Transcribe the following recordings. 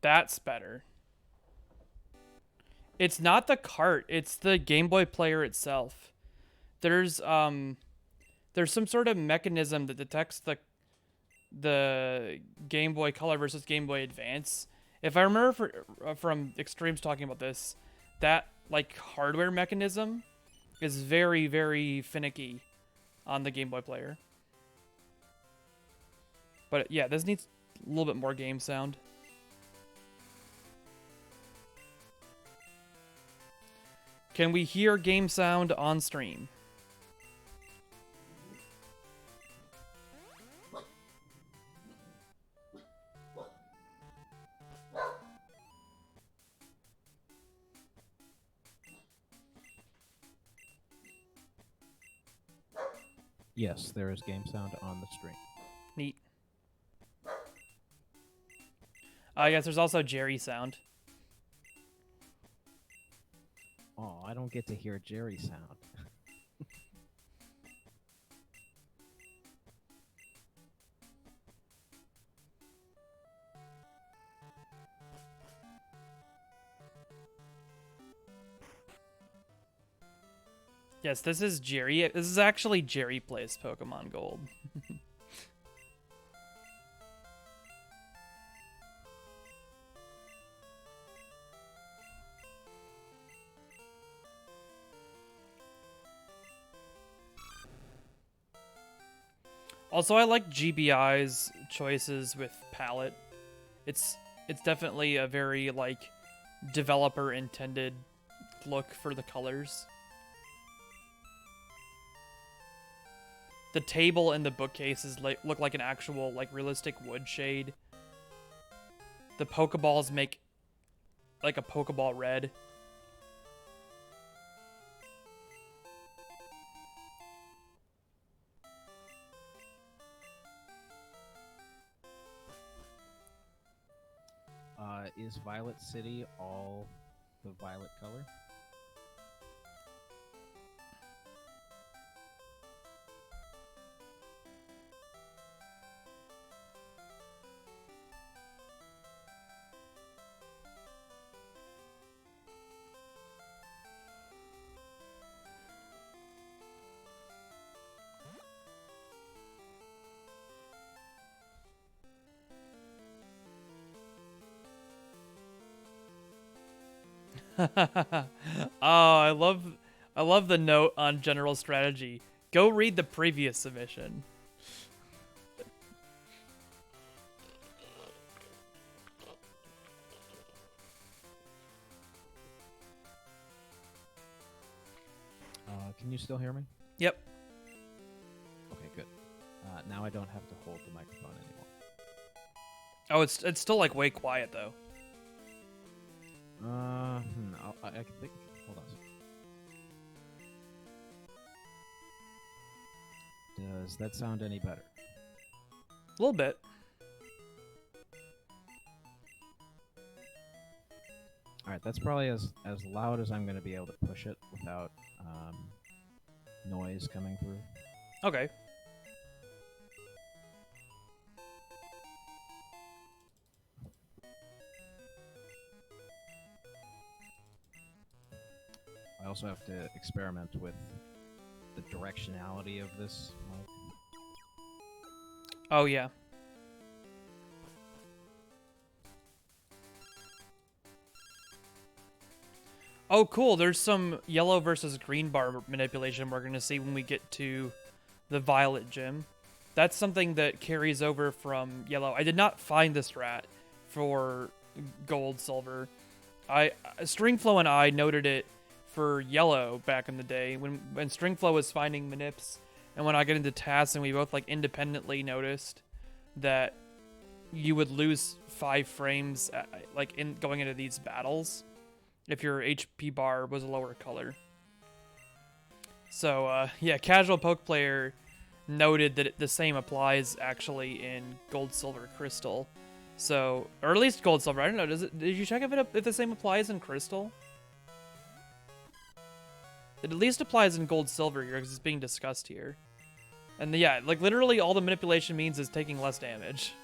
That's better. It's not the cart, it's the Game Boy player itself. There's some sort of mechanism that detects the Game Boy Color versus Game Boy Advance. If I remember from Extremes talking about this, that like hardware mechanism is very, very finicky on the Game Boy player. But yeah, this needs a little bit more game sound. Can we hear game sound on stream? Yes, there is game sound on the stream. Neat. I guess there's also Jerry sound. Oh, I don't get to hear Jerry sound. Yes, this is Jerry. This is actually Jerry plays Pokemon Gold. Also, I like GBI's choices with palette. It's definitely a very like developer intended look for the colors. The table and the bookcases look like an actual like realistic wood shade. The Pokeballs make like a Pokeball red. Is Violet City all the violet color? Oh, I love the note on general strategy. Go read the previous submission. Can you still hear me? Yep. Okay, good. Now I don't have to hold the microphone anymore. Oh, it's still like way quiet though. I can think. Hold on a second. Does that sound any better? A little bit. All right, that's probably as loud as I'm going to be able to push it without noise coming through. Okay. I also have to experiment with the directionality of this mic. Oh yeah. Oh cool, there's some yellow versus green bar manipulation we're going to see when we get to the Violet Gym. That's something that carries over from yellow. I did not find this strat for gold, silver. Stringflow and I noted it for yellow back in the day when Stringflow was finding manips, and when I got into TAS and we both like independently noticed that you would lose 5 frames like in going into these battles if your HP bar was a lower color. So yeah, CasualPokePlayer noted that the same applies actually in gold, silver, crystal. So, or at least gold, silver. I don't know. Did you check if the same applies in crystal? It at least applies in gold, silver here because it's being discussed here. And yeah, like literally all the manipulation means is taking less damage.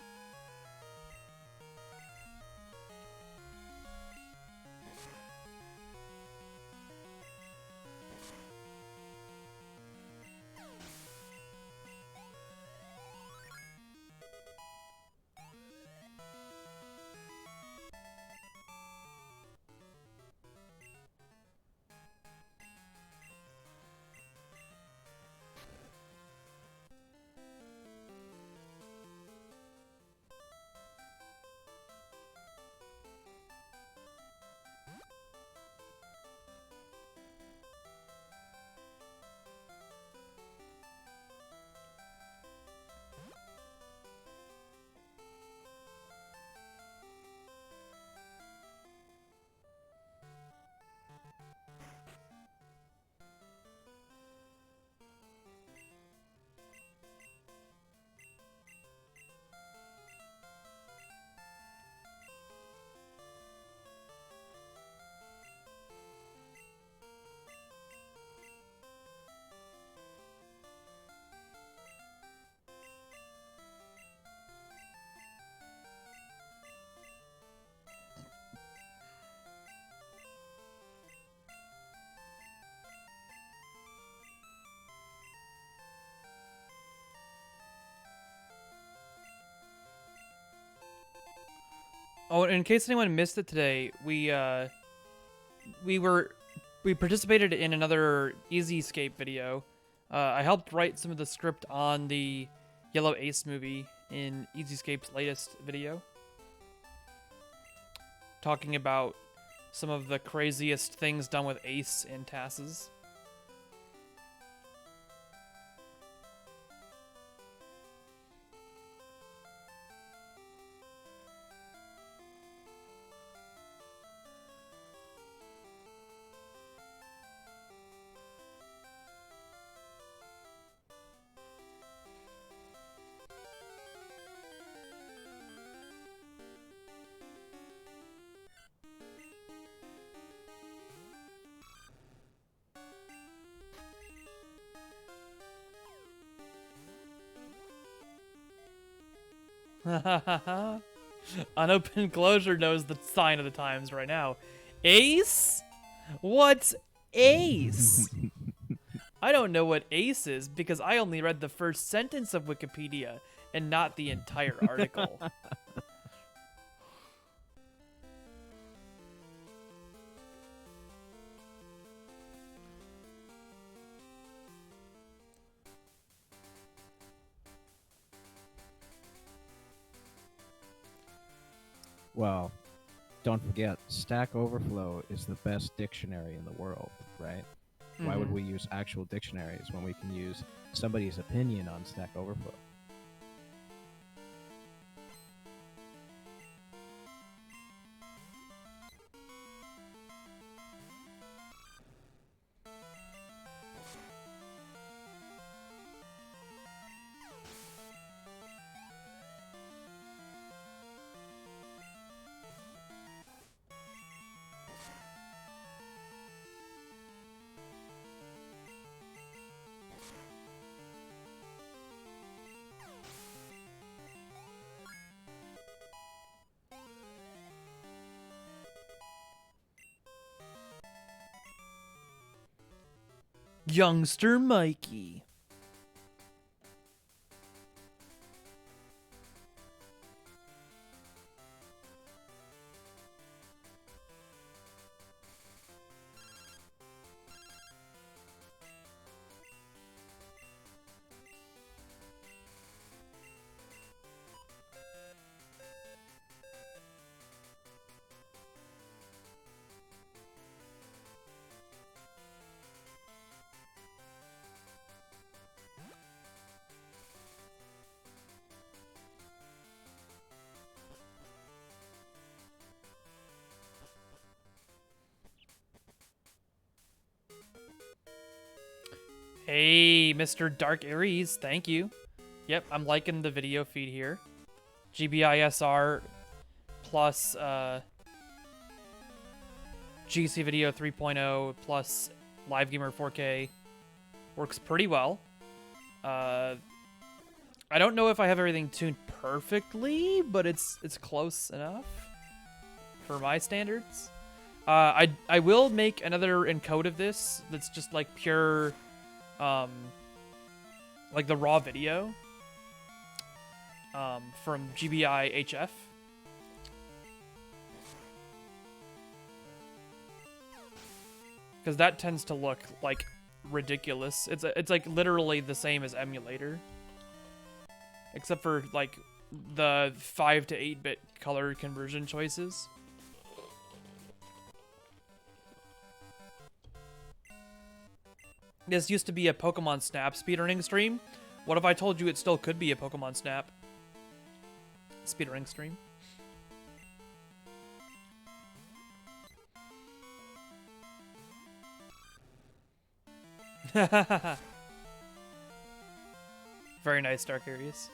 Oh, in case anyone missed it today, we participated in another Easy Escape video. I helped write some of the script on the Yellow Ace movie in Easy Escape's latest video, talking about some of the craziest things done with Ace in TASs. Unopened closure knows the sign of the times right now. Ace? What's Ace? I don't know what Ace is because I only read the first sentence of Wikipedia and not the entire article. Well, don't forget, Stack Overflow is the best dictionary in the world, right? Why would we use actual dictionaries when we can use somebody's opinion on Stack Overflow? Youngster Mikey. Hey, Mr. Dark Aries, thank you. Yep, I'm liking the video feed here. GBISR plus GC Video 3.0 plus Live Gamer 4K works pretty well. I don't know if I have everything tuned perfectly, but it's close enough for my standards. I will make another encode of this that's just like pure, like the raw video from GBI HF. Because that tends to look like ridiculous. It's like literally the same as emulator, except for like the 5 to 8-bit color conversion choices. This used to be a Pokemon Snap speedrunning stream. What if I told you it still could be a Pokemon Snap speedrunning stream? Very nice, Dark Aries.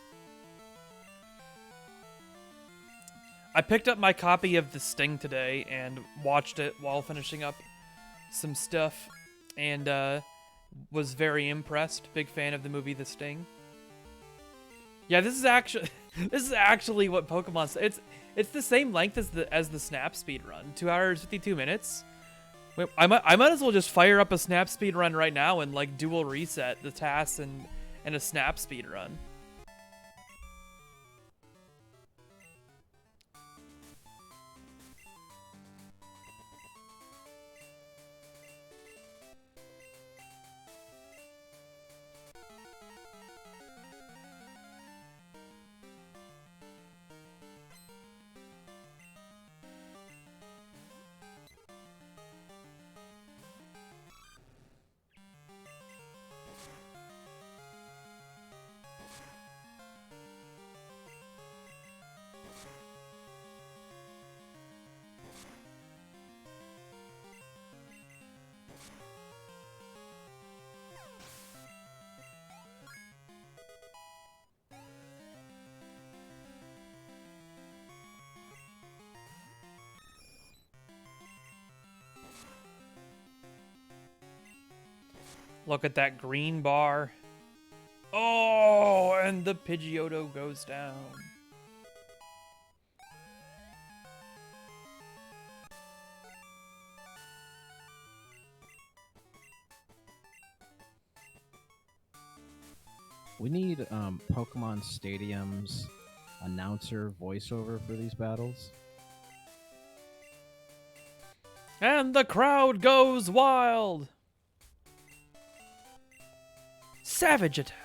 I picked up my copy of The Sting today and watched it while finishing up some stuff, and was very impressed. Big fan of the movie The Sting. Yeah, this is actually what Pokemon. It's the same length as the Snap speed run. 2 hours 52 minutes. Wait, I might as well just fire up a Snap speed run right now and like dual reset the TAS and a Snap speed run. Look at that green bar. Oh, and the Pidgeotto goes down. We need Pokemon Stadium's announcer voiceover for these battles. And the crowd goes wild. Savage attack.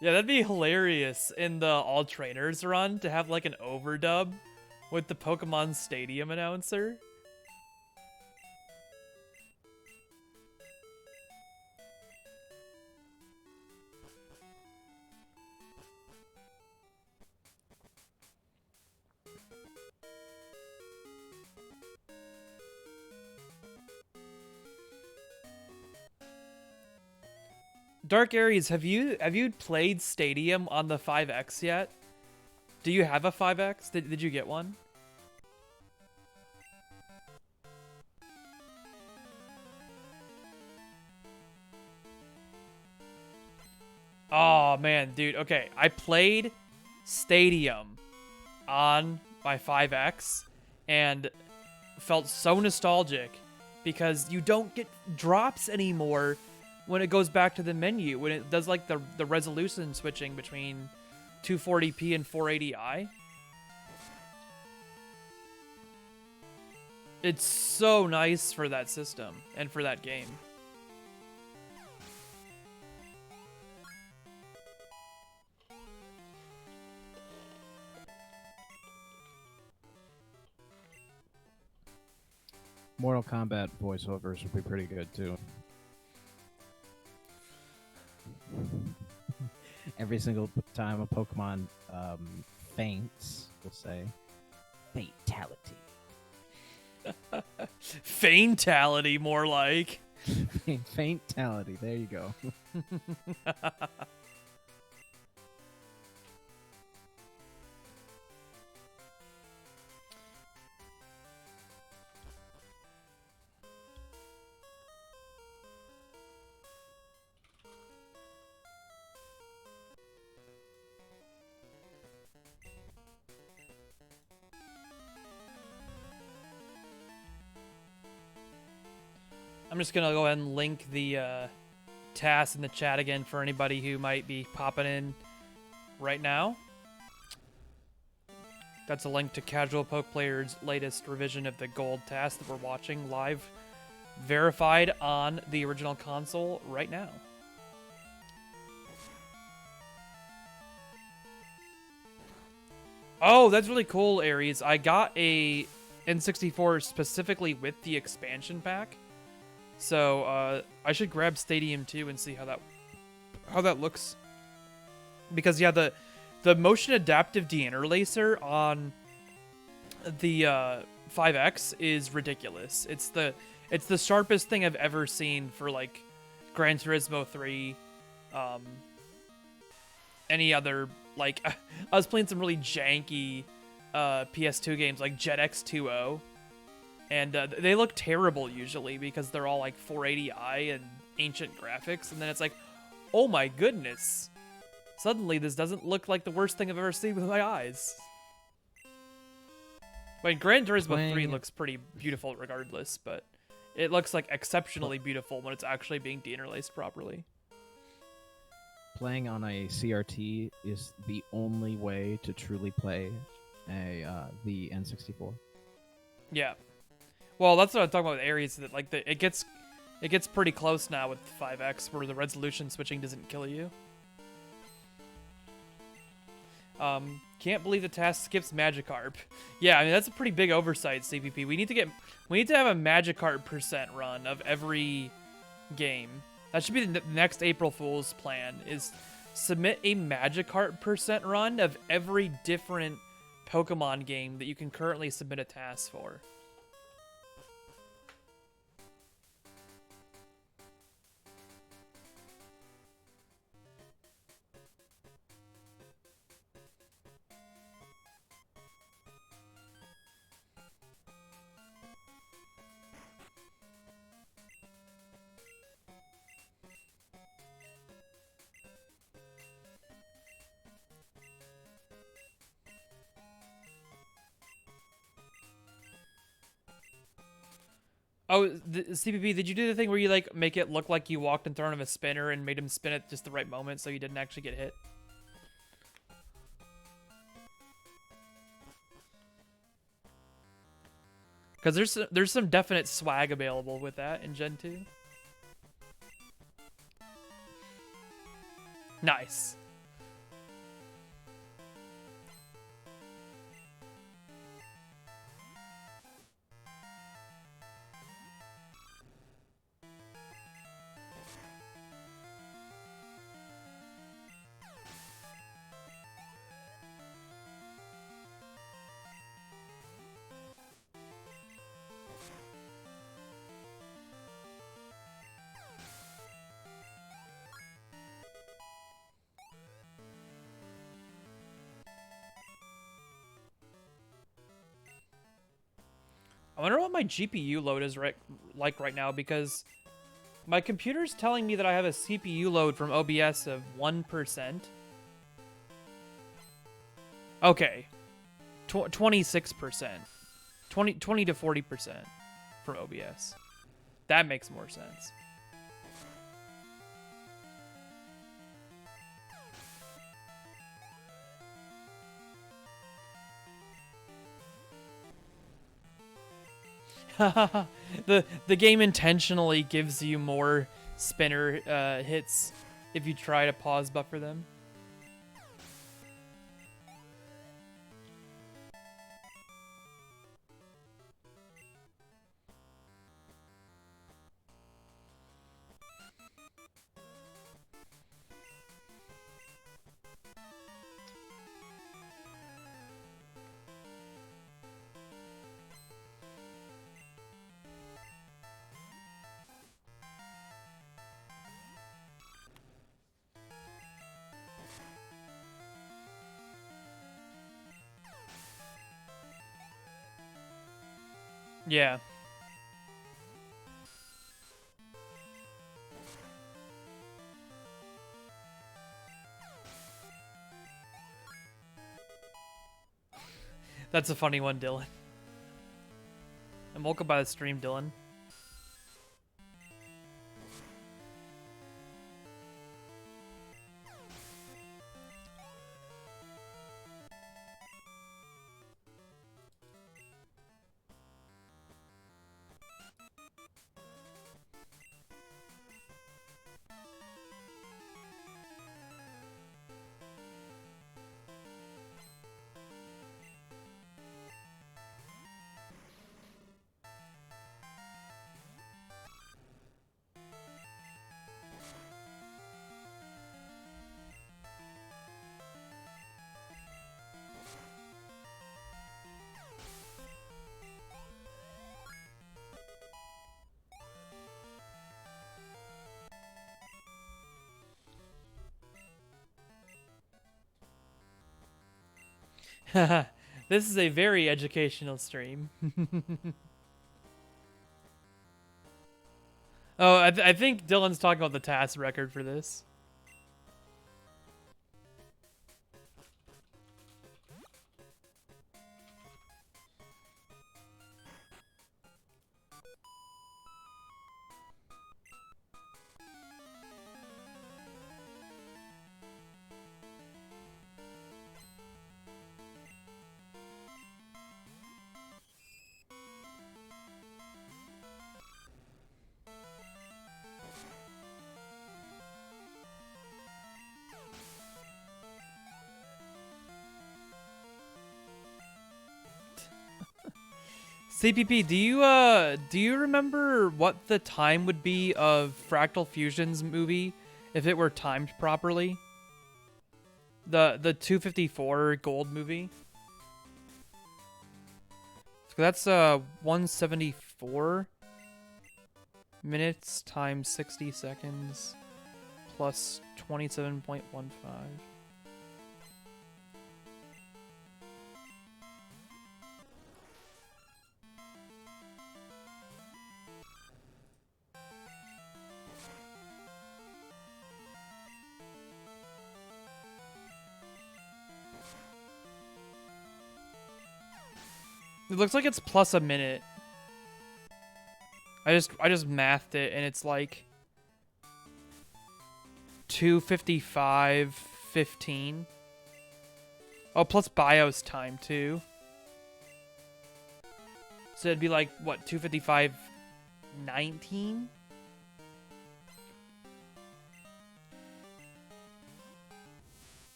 Yeah, that'd be hilarious in the All Trainers run to have like an overdub with the Pokemon Stadium announcer. Dark Aries, have you played Stadium on the 5X yet? Do you have a 5X? Did you get one? Oh man, dude. Okay, I played Stadium on my 5X and felt so nostalgic because you don't get drops anymore when it goes back to the menu, when it does like the resolution switching between 240p and 480i. It's so nice for that system and for that game. Mortal Kombat voiceovers would be pretty good too. Every single time a Pokemon faints, we'll say fatality. Faintality, more like. Faintality, there you go. I'm just going to go ahead and link the TAS in the chat again for anybody who might be popping in right now. That's a link to CasualPokePlayer's latest revision of the Gold TAS that we're watching live, verified on the original console right now. Oh, that's really cool, Aries. I got a N64 specifically with the expansion pack. So I should grab Stadium 2 and see how that looks. Because yeah, the motion adaptive deinterlacer on the 5X is ridiculous. It's the sharpest thing I've ever seen for like Gran Turismo 3, any other, like I was playing some really janky PS2 games like Jet X2O. And they look terrible usually because they're all like 480i and ancient graphics. And then it's like, oh my goodness. Suddenly this doesn't look like the worst thing I've ever seen with my eyes. I mean, Gran Turismo 3 looks pretty beautiful regardless, but it looks like exceptionally beautiful when it's actually being deinterlaced properly. Playing on a CRT is the only way to truly play the N64. Yeah. Well, that's what I'm talking about with Aries. That like it gets pretty close now with 5X, where the resolution switching doesn't kill you. Can't believe the TAS skips Magikarp. Yeah, I mean that's a pretty big oversight, CPP. We need to have a Magikarp % run of every game. That should be the next April Fool's plan, is submit a Magikarp % run of every different Pokemon game that you can currently submit a TAS for. Oh, CPP, did you do the thing where you like make it look like you walked in front of a spinner and made him spin at just the right moment so you didn't actually get hit? Because there's some definite swag available with that in Gen 2. Nice. I wonder what my GPU load is like right now, because my computer's telling me that I have a CPU load from OBS of 1%. Okay. 26%. 20 to 40% from OBS. That makes more sense. the game intentionally gives you more spinner hits if you try to pause buffer them. Yeah. That's a funny one, Dylan. And welcome by the stream, Dylan. This is a very educational stream. Oh, I think Dylan's talking about the TAS record for this. CPP, do you remember what the time would be of Fractal Fusion's movie if it were timed properly? The 254 gold movie. So that's 174 minutes times 60 seconds plus 27.15. It looks like it's plus a minute. I just mathed it and it's like 2:55:15. Oh, plus BIOS time too. So it'd be like what, 2:55:19?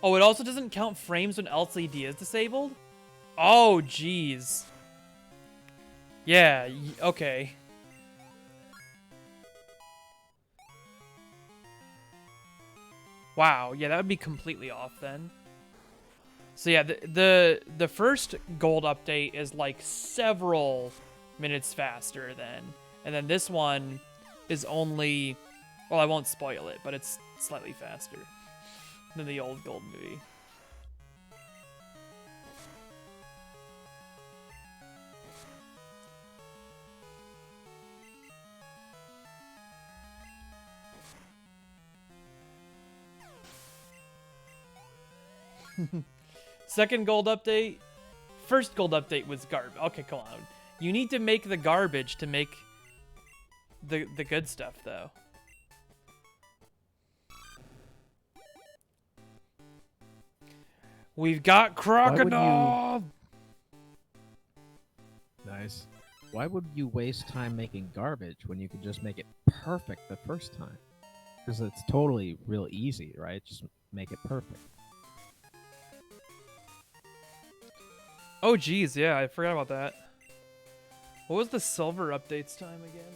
Oh, it also doesn't count frames when LCD is disabled? Oh, jeez. Yeah, okay. Wow, yeah, that would be completely off then. So yeah, the first gold update is like several minutes faster then. And then this one is only, well, I won't spoil it, but it's slightly faster than the old gold movie. Second gold update. First gold update was garbage. Okay, come on. You need to make the garbage to make the good stuff, though. We've got crocodile. Nice. Why would you waste time making garbage when you could just make it perfect the first time? Because it's totally real easy, right? Just make it perfect. Oh, geez, yeah, I forgot about that. What was the silver updates time again?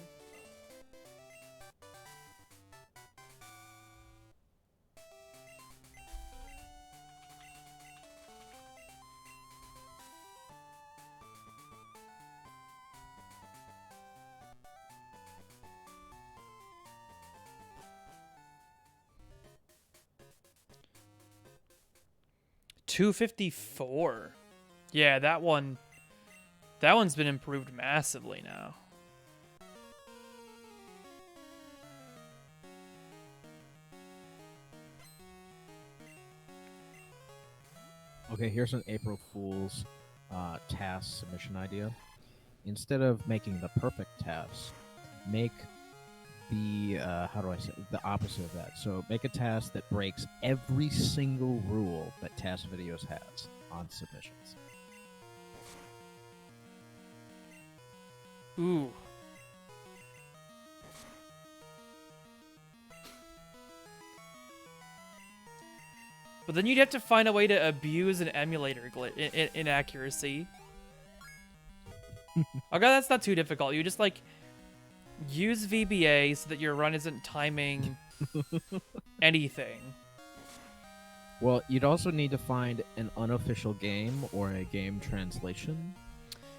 $254. Yeah, that one's been improved massively now. Okay, here's an April Fool's TAS submission idea. Instead of making the perfect TAS, make the how do I say the opposite of that. So make a TAS that breaks every single rule that TAS Videos has on submissions. Ooh. But then you'd have to find a way to abuse an emulator inaccuracy. Okay, that's not too difficult. You just, like, use VBA so that your run isn't timing anything. Well, you'd also need to find an unofficial game or a game translation.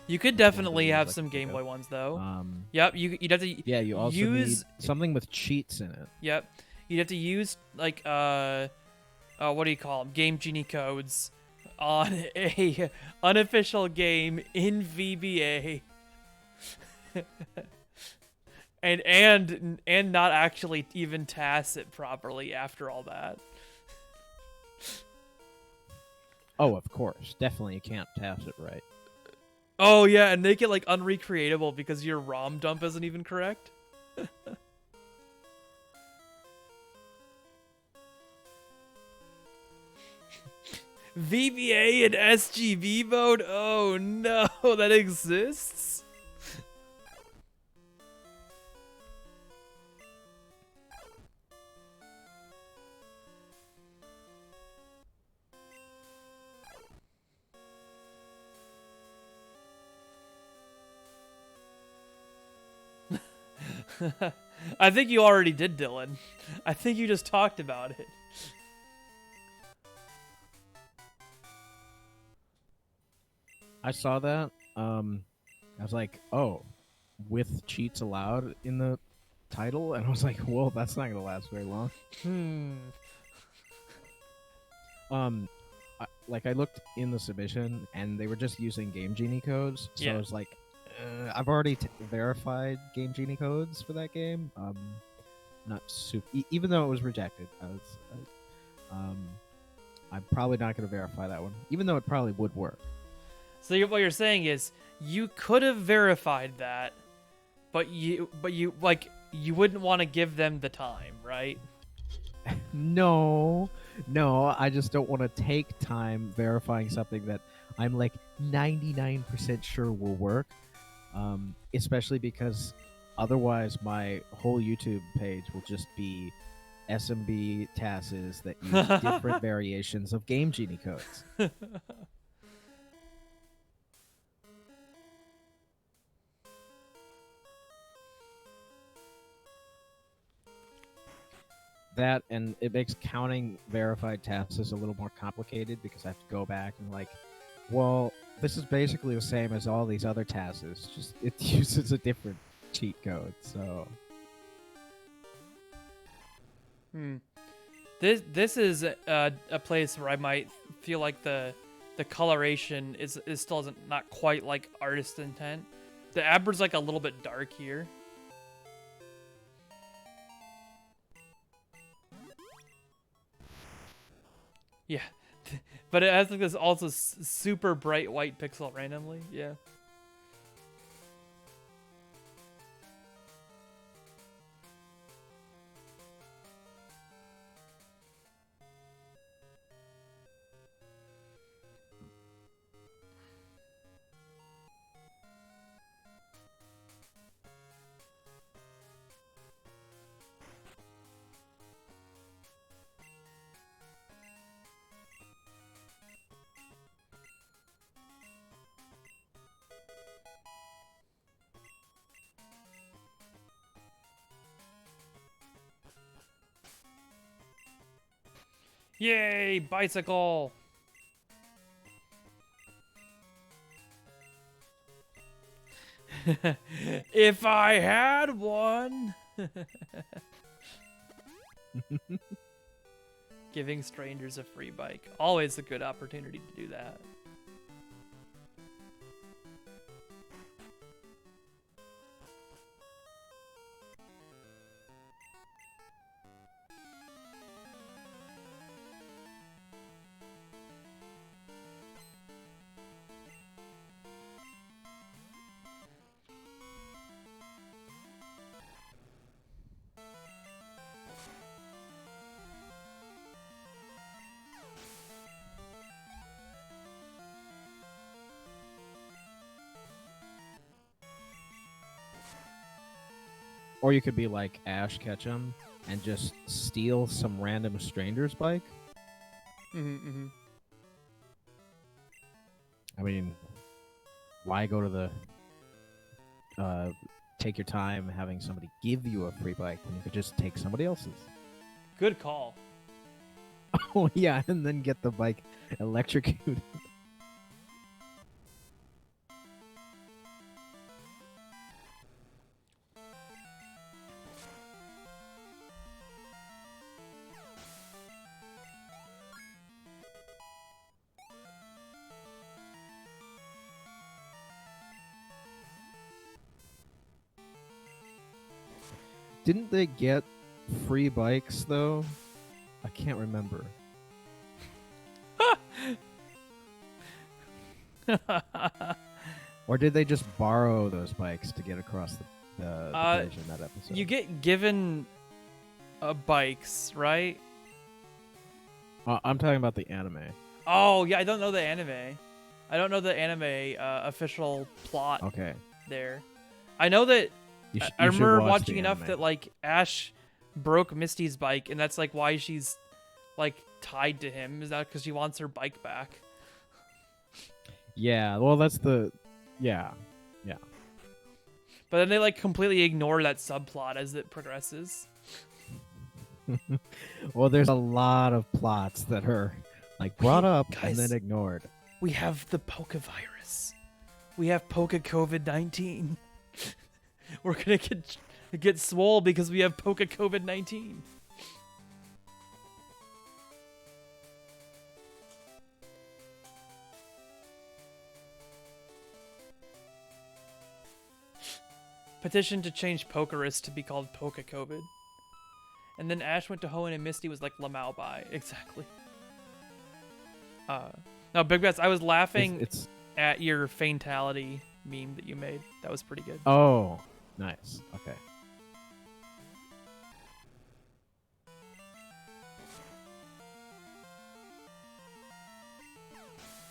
You could definitely have some Game Boy ones, though. Yep, you'd have to yeah, you also use need something with cheats in it. Yep, you'd have to use, like, what do you call them? Game Genie codes on a unofficial game in VBA, and not actually even TAS it properly after all that. Oh, of course, definitely you can't TAS it right. Oh yeah, and make it like unrecreatable because your ROM dump isn't even correct. VBA and SGB mode? Oh no, that exists? I think you already did, Dylan. I think you just talked about it. I saw that. I was like, oh, with cheats allowed in the title, and I was like, well, that's not gonna last very long. I looked in the submission, and they were just using Game Genie codes. So Yeah. I was like, I've already verified Game Genie codes for that game. Not super. Even though it was rejected, I'm probably not going to verify that one, even though it probably would work. So what you're saying is you could have verified that, but you wouldn't want to give them the time, right? No, I just don't want to take time verifying something that I'm like 99% sure will work. Especially because otherwise my whole YouTube page will just be SMB TASs that use different variations of Game Genie codes. That, and it makes counting verified TASs a little more complicated because I have to go back and like, well, this is basically the same as all these other TASs, just it uses a different cheat code, so... This is a place where I might feel like the coloration is still not quite like artist intent. The Aber's like a little bit dark here. Yeah, but it has like this also super bright white pixel randomly. Yeah. Yay, bicycle! If I had one! Giving strangers a free bike. Always a good opportunity to do that. Or you could be like Ash Ketchum and just steal some random stranger's bike. I mean, why go to the take your time having somebody give you a free bike when you could just take somebody else's? Good call. Oh yeah, and then get the bike electrocuted. Didn't they get free bikes, though? I can't remember. Or did they just borrow those bikes to get across the bridge in that episode? You get given bikes, right? I'm talking about the anime. Oh yeah, I don't know the anime. I don't know the anime official plot Okay. there. I know that I You should remember watch watching the enough anime. that like Ash broke Misty's bike, and that's like why she's like tied to him. Is that because she wants her bike back? Yeah, well, that's the. Yeah. Yeah. But then they like completely ignore that subplot as it progresses. Well, there's a lot of plots that are like brought up and Guys, then ignored. we have the Poke virus. We have Poke COVID-19. We're gonna get swole because we have Poke COVID-19. Petition to change Pokerus to be called Poke COVID. And then Ash went to Hoenn and Misty was like Lamau Bai. Exactly. No, Big Bets, I was laughing at your Fatality meme that you made. That was pretty good. Oh, nice. Okay.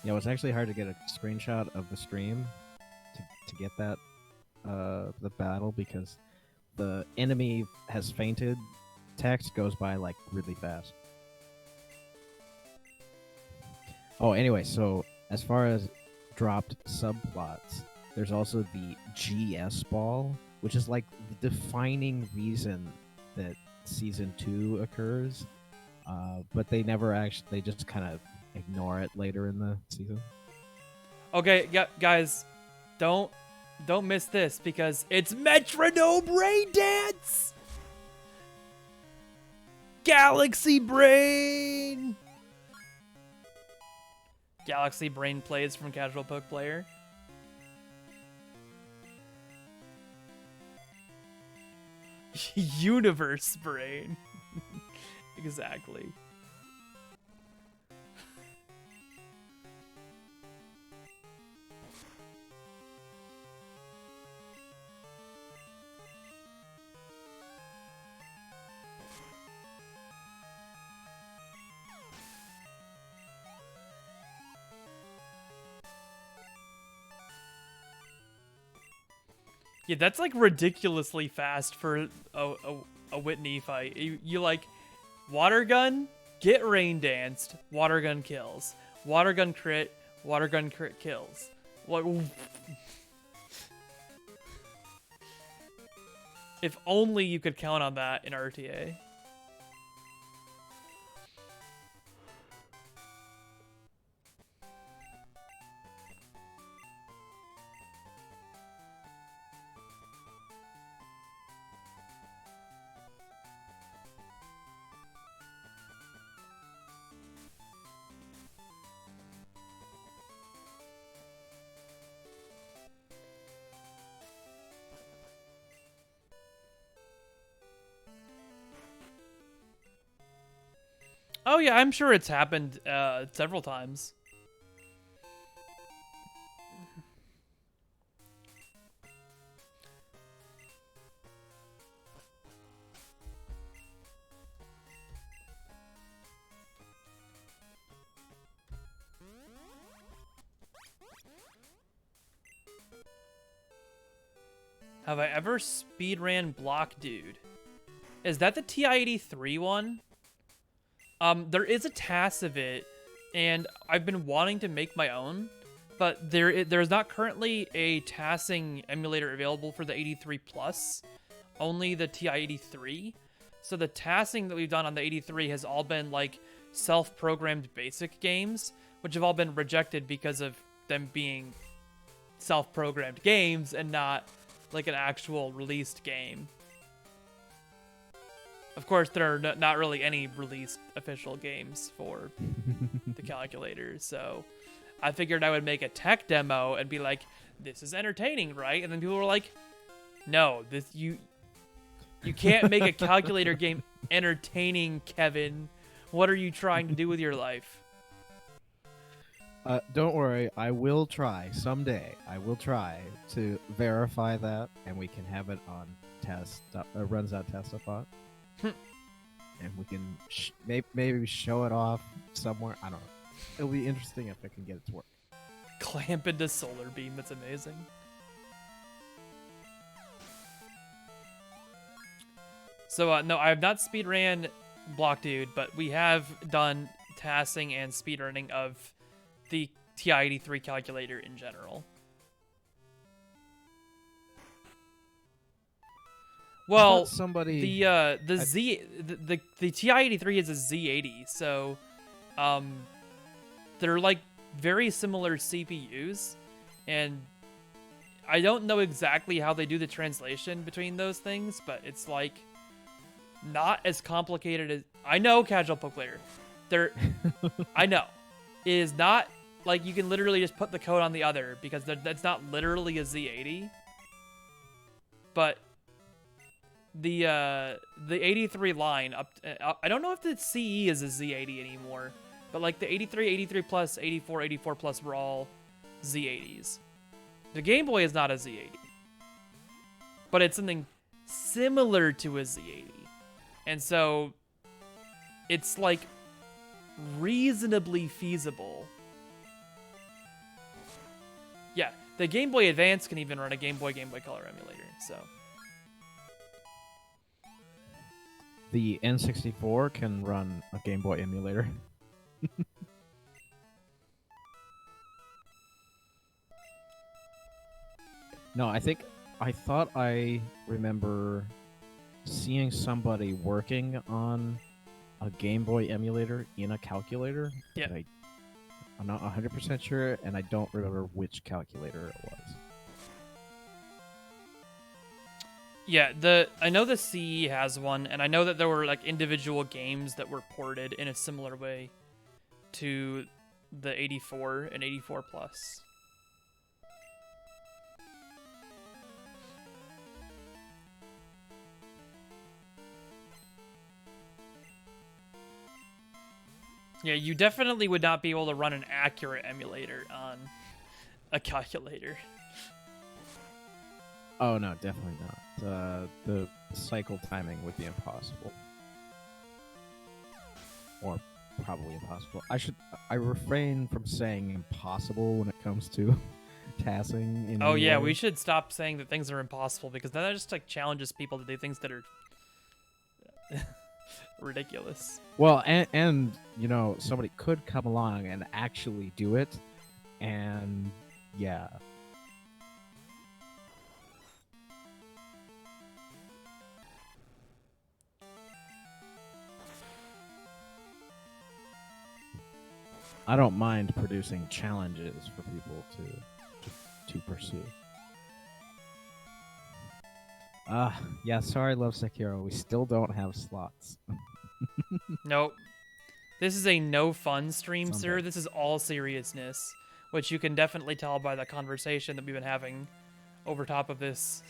Yeah, it was actually hard to get a screenshot of the stream to get that the battle because the enemy has fainted. Text goes by like really fast. Oh, anyway, so as far as dropped subplots, there's also the GS ball, which is like the defining reason that season 2 occurs. But they never actually, they just kind of ignore it later in the season. Okay, yeah, guys, don't miss this because it's Metronome Rain Dance! Galaxy Brain! Galaxy Brain plays from CasualPokePlayer. Universe Brain. Exactly. Yeah, that's like ridiculously fast for a Whitney fight. You like water gun, get rain danced, water gun kills, water gun crit kills. Like, if only you could count on that in RTA. Oh yeah, I'm sure it's happened several times. Have I ever speedran Block Dude? Is that the TI-83 one? There is a TAS of it, and I've been wanting to make my own, but there's not currently a TASing emulator available for the 83 Plus, only the TI-83. So the TASing that we've done on the 83 has all been like self-programmed basic games, which have all been rejected because of them being self-programmed games and not like an actual released game. Of course, there are not really any released official games for the calculator, so I figured I would make a tech demo and be like, this is entertaining, right? And then people were like, no, you can't make a calculator game entertaining, Kevin. What are you trying to do with your life? Don't worry, I will try someday. I will try to verify that, and we can have it on runs.TASBot. And we can maybe show it off somewhere. I don't know. It'll be interesting if I can get it to work. Clamp into solar beam. That's amazing. So no, I have not speedran Block Dude, but we have done tassing and speedrunning of the TI-83 calculator in general. Well, somebody the TI-83 is a Z80, so they're like very similar CPUs, and I don't know exactly how they do the translation between those things, but it's like not as complicated as I know. CasualPokePlayer, I know it is not like you can literally just put the code on the other because that's not literally a Z80, but the 83 line I don't know if the CE is a Z80 anymore, but like the 83, 83 plus, 84, 84 plus were all Z80s. The Game Boy is not a Z80, but it's something similar to a Z80, and so it's like reasonably feasible. Yeah, the Game Boy Advance can even run a Game Boy Color emulator, so. The N64 can run a Game Boy emulator. No, I thought I remember seeing somebody working on a Game Boy emulator in a calculator. Yeah. I'm not 100% sure, and I don't remember which calculator it was. Yeah, I know the CE has one, and I know that there were like individual games that were ported in a similar way to the 84 and 84 plus. Yeah, you definitely would not be able to run an accurate emulator on a calculator. Oh no, definitely not. The cycle timing would be impossible, or probably impossible. I refrain from saying impossible when it comes to tassing. In oh yeah, way. we should stop saying that things are impossible, because then that just like challenges people to do things that are ridiculous. Well, and you know, somebody could come along and actually do it, and yeah. I don't mind producing challenges for people to pursue. Yeah, sorry, Lovesick Hero. We still don't have slots. Nope. This is a no fun stream, Someday. sir. This is all seriousness, which you can definitely tell by the conversation that we've been having over top of this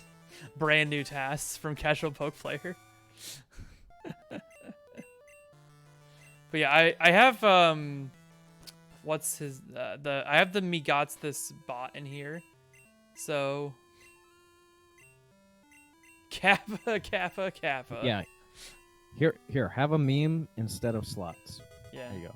brand new TAS from CasualPokePlayer. But yeah, I have what's his I have the this bot in here, so Kappa. Yeah. Here, have a meme instead of slots. Yeah. There you go.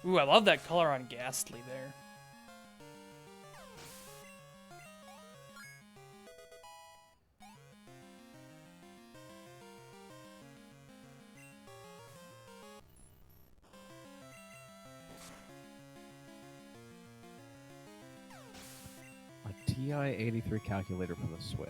Ooh, I love that color on Ghastly there. A TI-83 calculator for the Switch.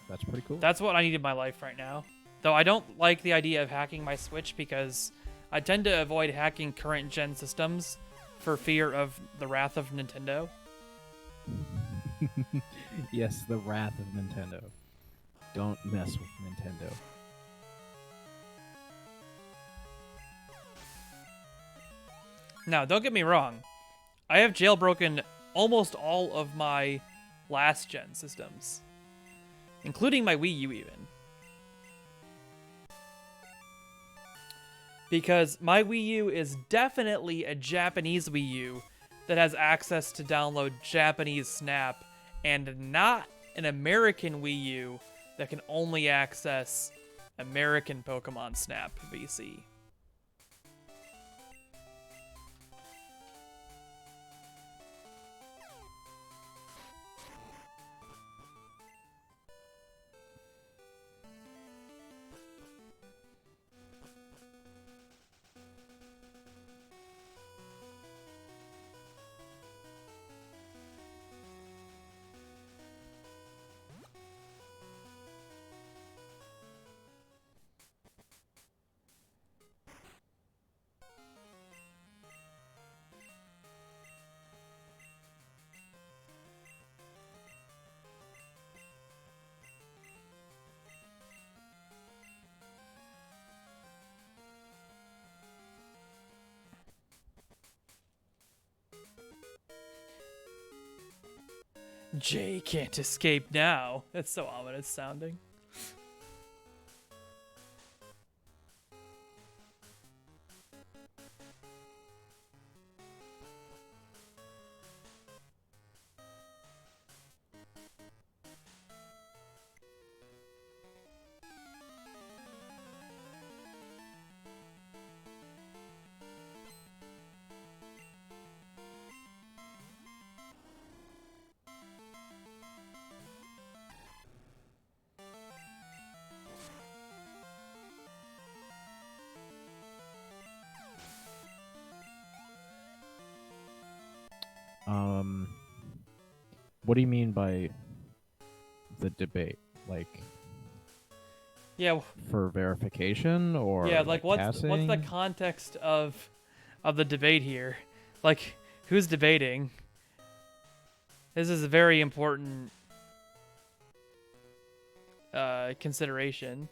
That's pretty cool. That's what I need in my life right now. Though I don't like the idea of hacking my Switch because I tend to avoid hacking current gen systems for fear of the wrath of Nintendo. Yes, the wrath of Nintendo. Don't mess with Nintendo. Now, don't get me wrong. I have jailbroken almost all of my last gen systems, including my Wii U even. Because my Wii U is definitely a Japanese Wii U that has access to download Japanese Snap, and not an American Wii U that can only access American Pokemon Snap VC. Jay can't escape now. That's so ominous sounding. What do you mean by the debate? Like, Yeah, for verification or yeah. Like, what's the casting? context of the debate here? Like, who's debating? This is a very important consideration.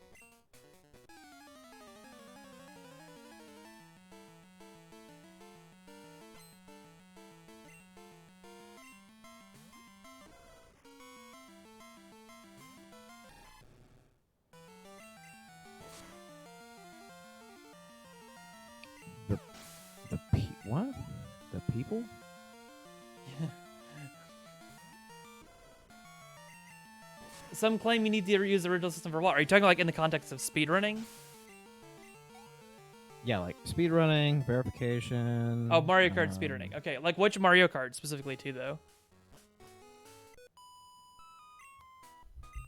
What? The people? Some claim you need to use the original system for what? Are you talking like in the context of speedrunning? Yeah, like speedrunning, verification. Oh, Mario Kart speedrunning. Okay, like which Mario Kart specifically too, though?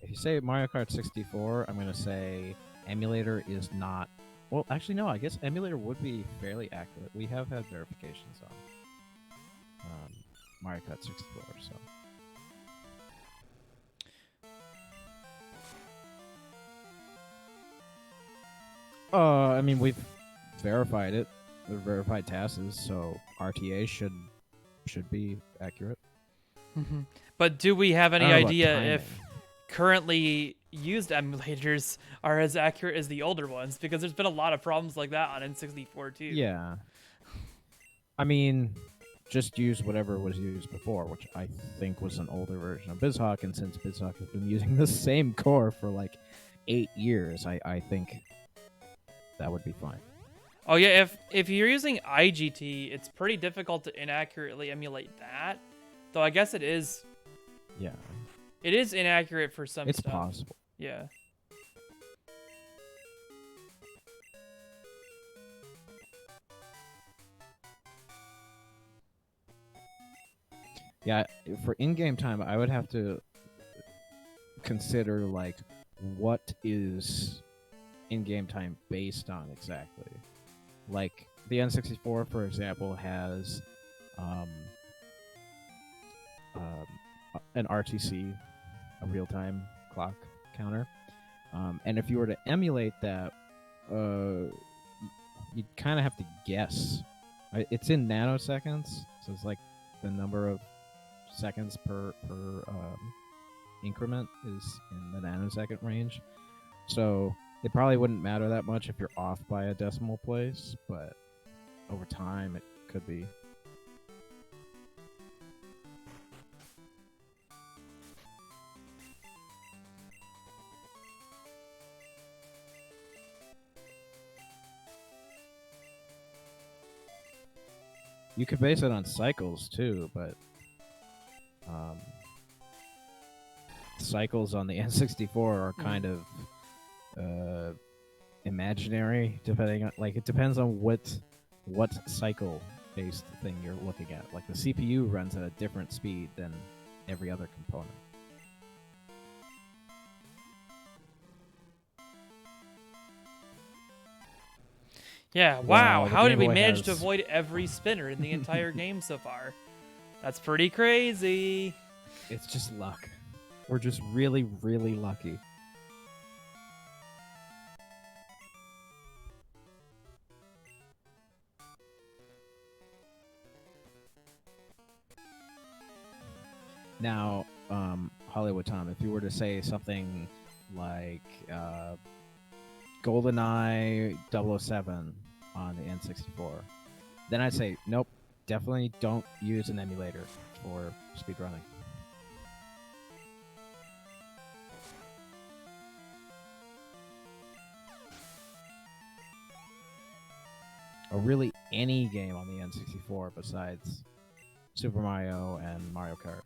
If you say Mario Kart 64, I'm gonna say emulator is not. Well, actually, no. I guess emulator would be fairly accurate. We have had verifications on Mario Kart 64, so. I mean, we've verified it. They're verified TASs, so RTA should be accurate. But do we have any I don't know about idea timing. if currently used emulators are as accurate as the older ones? Because there's been a lot of problems like that on N64 too. Yeah. I mean, just use whatever was used before, which I think was an older version of BizHawk, and since BizHawk has been using the same core for like 8 years, I think that would be fine. Oh yeah, if you're using IGT, it's pretty difficult to inaccurately emulate that. Though I guess it is Yeah. inaccurate for some It's stuff. possible. Yeah. Yeah, for in-game time, I would have to consider like what is in-game time based on exactly. Like the N64, for example, has um, an RTC, a real-time clock counter, and if you were to emulate that, you'd kind of have to guess. It's in nanoseconds, so it's like the number of seconds per increment is in the nanosecond range. So it probably wouldn't matter that much if you're off by a decimal place, but over time it could be. You could base it on cycles too, but um, cycles on the N64 are kind of imaginary, depending on like it depends on what cycle based thing you're looking at. Like the CPU runs at a different speed than every other component. Yeah, wow. Well, the How did Game we Boy manage to has avoid every spinner in the entire game so far? That's pretty crazy. it's just luck. We're just really, really lucky. Now, Hollywood Tom, if you were to say something like GoldenEye 007 on the N64, then I'd say, nope, definitely don't use an emulator for speedrunning. Or really any game on the N64 besides Super Mario and Mario Kart.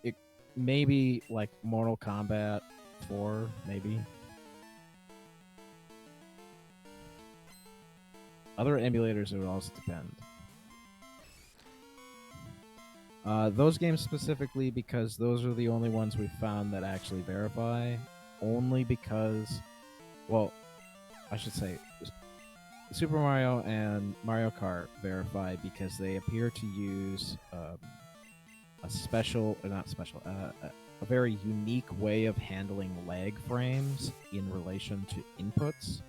It maybe like Mortal Kombat 4, maybe. Other emulators, it would also depend. Those games specifically because those are the only ones we found that actually verify. Only because, well, I should say, Super Mario and Mario Kart verify because they appear to use a special, or not special, a very unique way of handling lag frames in relation to inputs.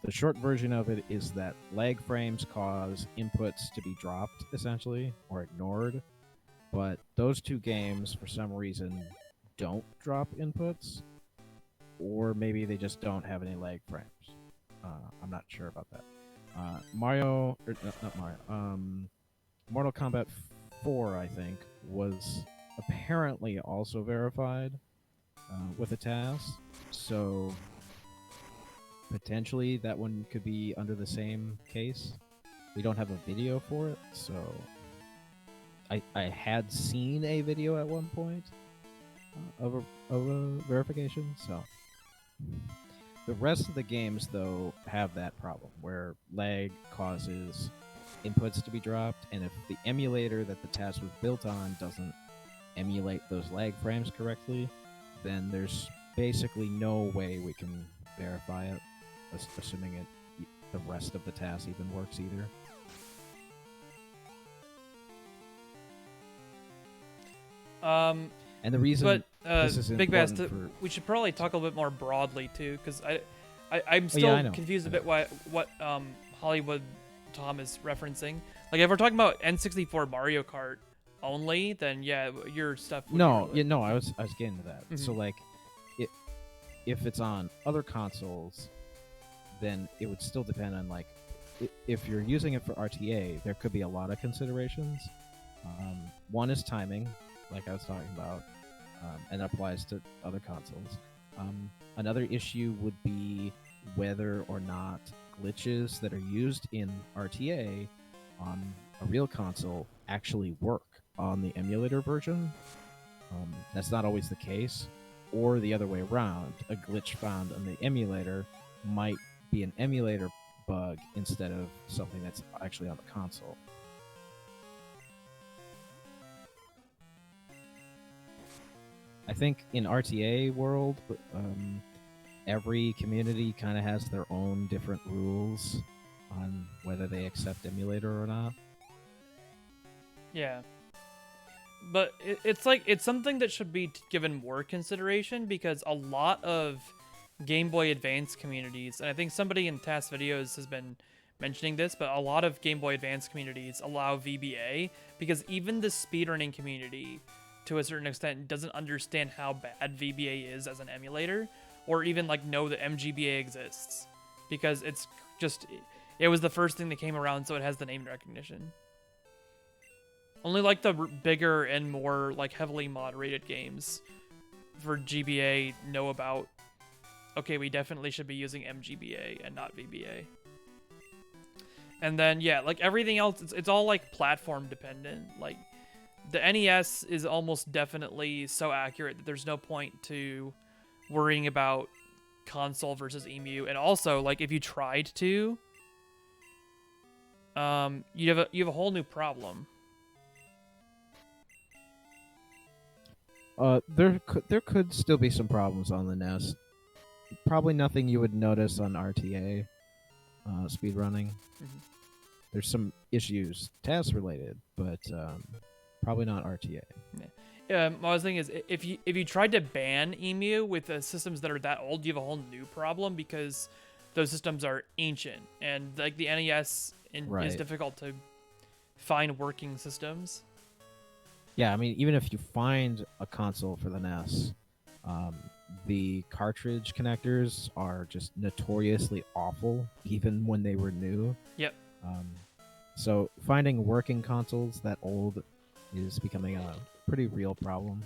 The short version of it is that lag frames cause inputs to be dropped, essentially, or ignored. But those two games, for some reason, don't drop inputs, or maybe they just don't have any lag frames. I'm not sure about that. Mario, or not Mario, Mortal Kombat 4, I think, was apparently also verified with a TAS. So potentially that one could be under the same case. We don't have a video for it, so I had seen a video at one point of a verification. So the rest of the games, though, have that problem where lag causes inputs to be dropped, and if the emulator that the TAS was built on doesn't emulate those lag frames correctly, then there's basically no way we can verify it, assuming the rest of the TAS even works either. And the reason this is Big Bass, important for... we should probably talk a little bit more broadly too, because I'm still yeah, I know. confused a bit what Hollywood Tom is referencing. Like if we're talking about N64 Mario Kart only, then yeah, your stuff. No, really... yeah, no, I was getting to that. Mm-hmm. So like, if it's on other consoles, then it would still depend on like, if you're using it for RTA, there could be a lot of considerations. One is timing, like I was talking about, and that applies to other consoles. Another issue would be whether or not glitches that are used in RTA on a real console actually work on the emulator version. That's not always the case, or the other way around. A glitch found on the emulator might be an emulator bug instead of something that's actually on the console. I think in RTA world, every community kind of has their own different rules on whether they accept emulator or not. Yeah. But it's something that should be given more consideration, because a lot of Game Boy Advance communities, and I think somebody in TAS videos has been mentioning this, but a lot of Game Boy Advance communities allow VBA, because even the speedrunning community, to a certain extent, doesn't understand how bad VBA is as an emulator, or even like know that MGBA exists, because it was the first thing that came around, so it has the name recognition. Only like the bigger and more like heavily moderated games for GBA know about, okay, we definitely should be using MGBA and not VBA. And then, yeah, like everything else, it's all like platform dependent. Like the NES is almost definitely so accurate that there's no point to worrying about console versus EMU. And also, like if you tried to, you have a whole new problem. There could still be some problems on the NES. Probably nothing you would notice on RTA speedrunning. Mm-hmm. There's some issues TAS related, but probably not RTA. Yeah. My thing is, if you tried to ban EMU with systems that are that old, you have a whole new problem, because those systems are ancient, and like the NES is difficult to find working systems. Yeah, I mean, even if you find a console for the NES, the cartridge connectors are just notoriously awful, even when they were new. Yep. So finding working consoles that old is becoming a pretty real problem.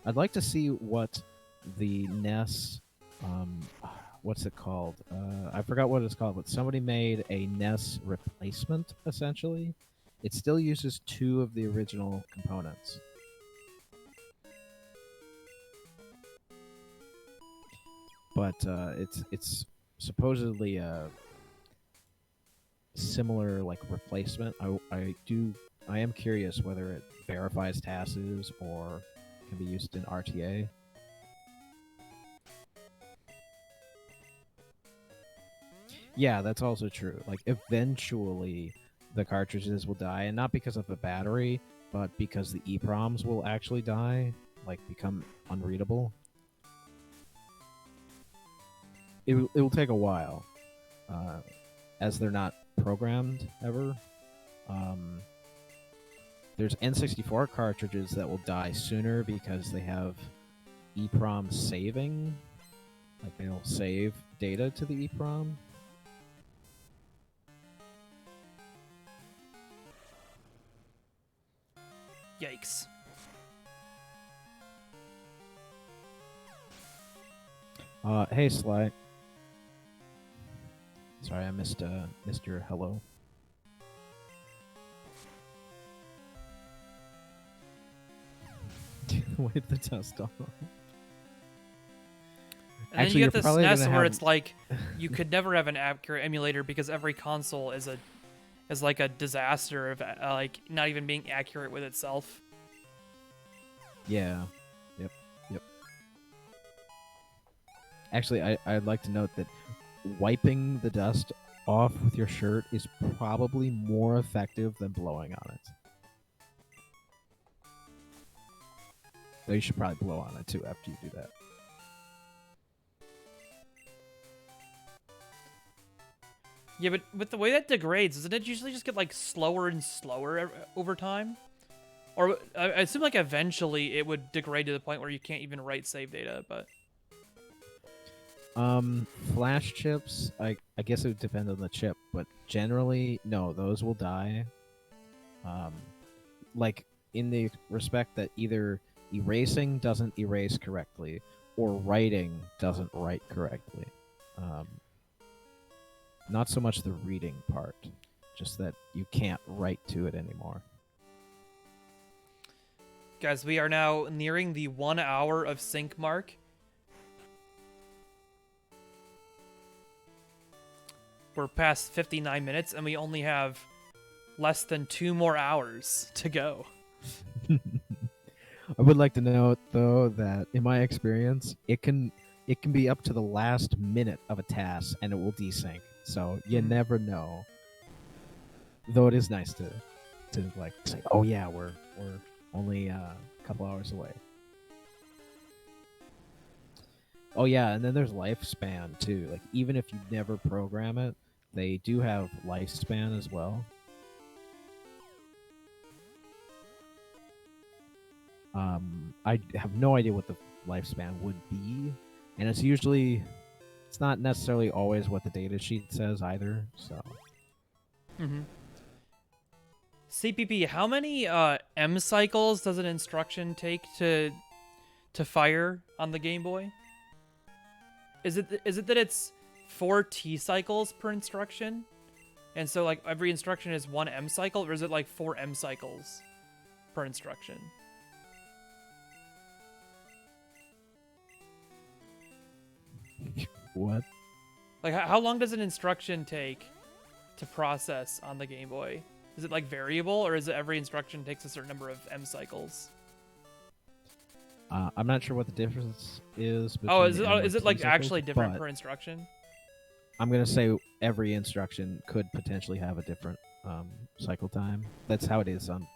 I'd like to see what the NES, what's it called? I forgot what it's called, but somebody made a NES replacement, essentially. It still uses 2 of the original components. But it's supposedly a similar like replacement. I am curious whether it verifies TASs or can be used in RTA. Yeah, that's also true. Like eventually the cartridges will die, and not because of the battery, but because the EPROMs will actually die, like become unreadable. It will take a while, as they're not programmed ever. There's N64 cartridges that will die sooner because they have EPROM saving, like they'll save data to the EPROM. Yikes. Hey Sly. Sorry, I missed your hello. Wipe the dust off. And then you get this SNES where it's like you could never have an accurate emulator because every console is like a disaster of like not even being accurate with itself. Yeah. Yep. Actually, I'd like to note that wiping the dust off with your shirt is probably more effective than blowing on it. Though you should probably blow on it too after you do that. Yeah, but with the way that degrades, doesn't it usually just get like slower and slower over time? Or I assume like eventually it would degrade to the point where you can't even write save data, but... Flash chips, I guess it would depend on the chip, but generally, no, those will die. Like, in the respect that either erasing doesn't erase correctly, or writing doesn't write correctly. Not so much the reading part, just that you can't write to it anymore. Guys, we are now nearing the 1 hour of sync mark. We're past 59 minutes, and we only have less than 2 more hours to go. I would like to note though that in my experience, it can be up to the last minute of a task and it will desync. So you Mhm. never know. Though it is nice to like say, oh yeah, we're only a couple hours away. Oh yeah, and then there's lifespan too. Like even if you never program it, they do have lifespan as well. I have no idea what the lifespan would be, and it's not necessarily always what the data sheet says either. So Mhm. CPP, how many M cycles does an instruction take to fire on the Game Boy? Is it that it's 4 T cycles per instruction? And so like every instruction is 1 M cycle, or is it like 4 M cycles per instruction? what? Like how long does an instruction take to process on the Game Boy? Is it like variable, or is it every instruction takes a certain number of M cycles? I'm not sure what the difference is Oh, between M is and it T like cycles, actually different but per instruction? I'm gonna say every instruction could potentially have a different cycle time. That's how it is on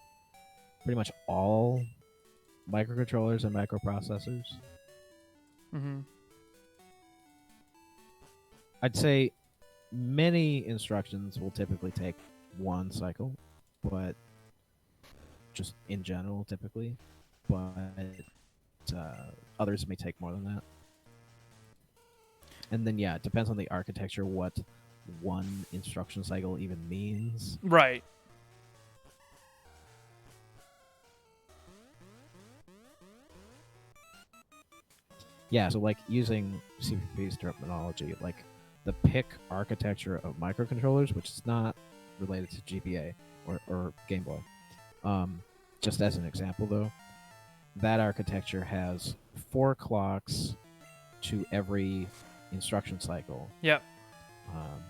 pretty much all microcontrollers and microprocessors. Mm-hmm. I'd say many instructions will typically take one cycle, but just in general, typically. But others may take more than that. And then, yeah, it depends on the architecture what one instruction cycle even means. Right. Yeah, so like using CPP's terminology, like the PIC architecture of microcontrollers, which is not related to GBA or Game Boy. Just as an example, though, that architecture has 4 clocks to every instruction cycle. Yep. Um,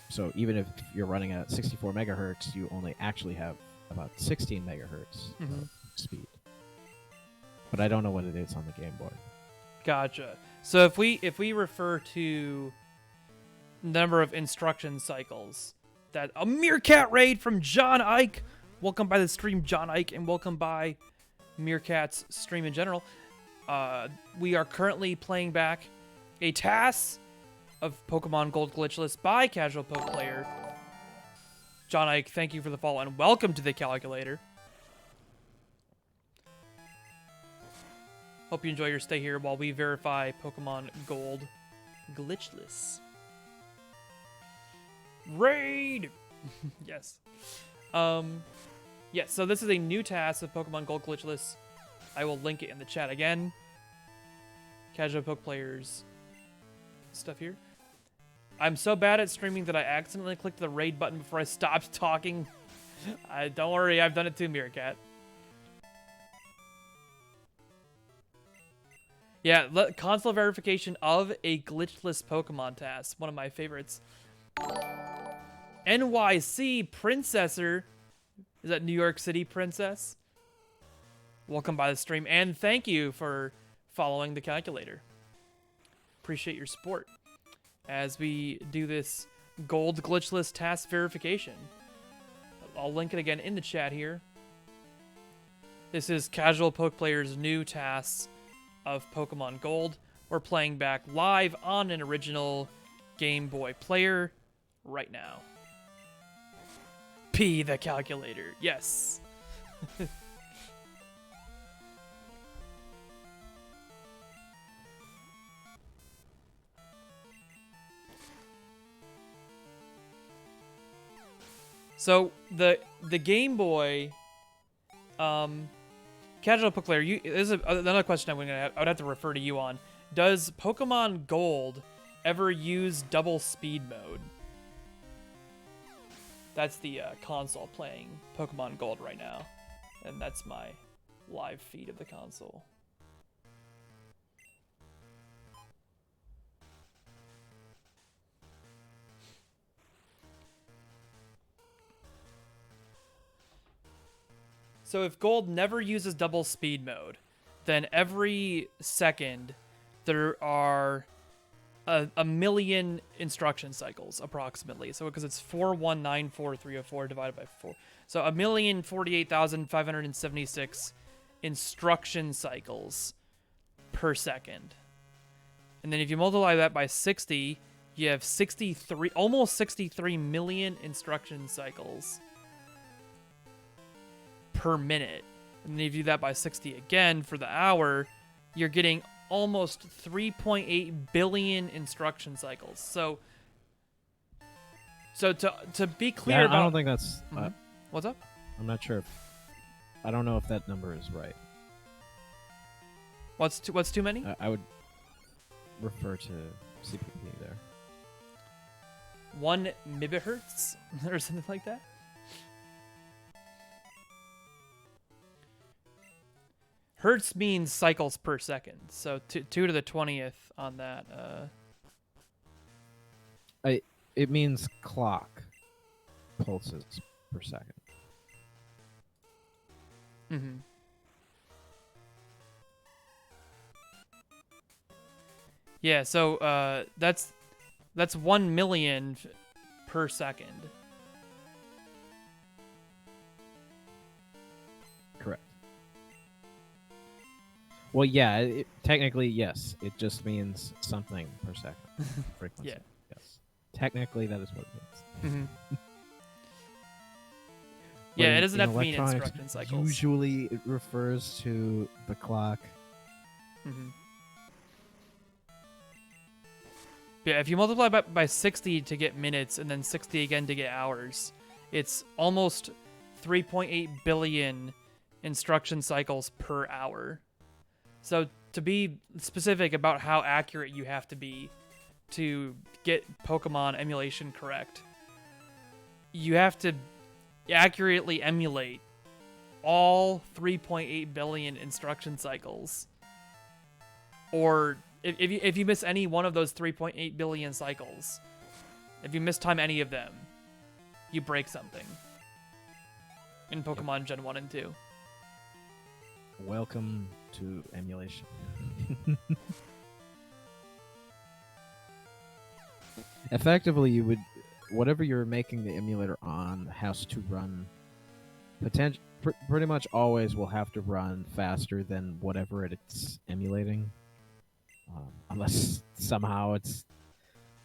so even if you're running at 64 megahertz, you only actually have about 16 megahertz of speed. But I don't know what it is on the Game Boy. Gotcha. So if we refer to number of instruction cycles, that a Meerkat raid from John Ike. Welcome by the stream, John Ike, and welcome by Meerkat's stream in general. We are currently playing back a TAS of Pokemon Gold Glitchless by CasualPokePlayer. John Ike, thank you for the follow and welcome to the calculator. Hope you enjoy your stay here while we verify Pokemon Gold Glitchless. Raid! Yes. Yeah, so this is a new task of Pokemon Gold Glitchless. I will link it in the chat again. CasualPokePlayer's stuff here. I'm so bad at streaming that I accidentally clicked the raid button before I stopped talking. Don't worry, I've done it too, Meerkat. Yeah, console verification of a glitchless Pokemon task. One of my favorites. NYC Princessor. Is that New York City Princess? Welcome by the stream, and thank you for following the calculator. Appreciate your support as we do this gold glitchless task verification. I'll link it again in the chat here. This is CasualPokePlayer's new tasks of Pokemon Gold. We're playing back live on an original Game Boy player right now. P the calculator. Yes. So the Game Boy, CasualPokePlayer. This is another question I would have to refer to you on. Does Pokemon Gold ever use double speed mode? That's the console playing Pokemon Gold right now, and that's my live feed of the console. So if gold never uses double speed mode, then every second there are a million instruction cycles approximately. So because it's 4194304 divided by 4. So 1,048,576 instruction cycles per second. And then if you multiply that by 60, you have almost 63 million instruction cycles per minute. And then if you do that by 60 again for the hour, you're getting almost 3.8 billion instruction cycles. So to be clear Yeah, about... I don't think that's... What's up? I'm not sure. I don't know if that number is right. What's too many? I would refer to CPP there. 1 megahertz or something like that? Hertz means cycles per second, so 2 to the 20th on that. It means clock pulses per second. Mm-hmm. Yeah, so that's 1 million per second. Correct. Well, yeah, technically, yes. It just means something per second. Frequency. Yeah. Yes. Technically, that is what it means. Mm-hmm. Yeah, it doesn't have to mean electronics, instruction cycles. Usually, it refers to the clock. Mm-hmm. Yeah, if you multiply by 60 to get minutes and then 60 again to get hours, it's almost 3.8 billion instruction cycles per hour. So to be specific about how accurate you have to be to get Pokemon emulation correct, you have to accurately emulate all 3.8 billion instruction cycles. Or if you miss any one of those 3.8 billion cycles, if you mistime any of them, you break something. In Pokemon Gen 1 and 2. Welcome to emulation. Effectively, you would, whatever you're making the emulator on has to run, pretty much always will have to run faster than whatever it's emulating. Unless somehow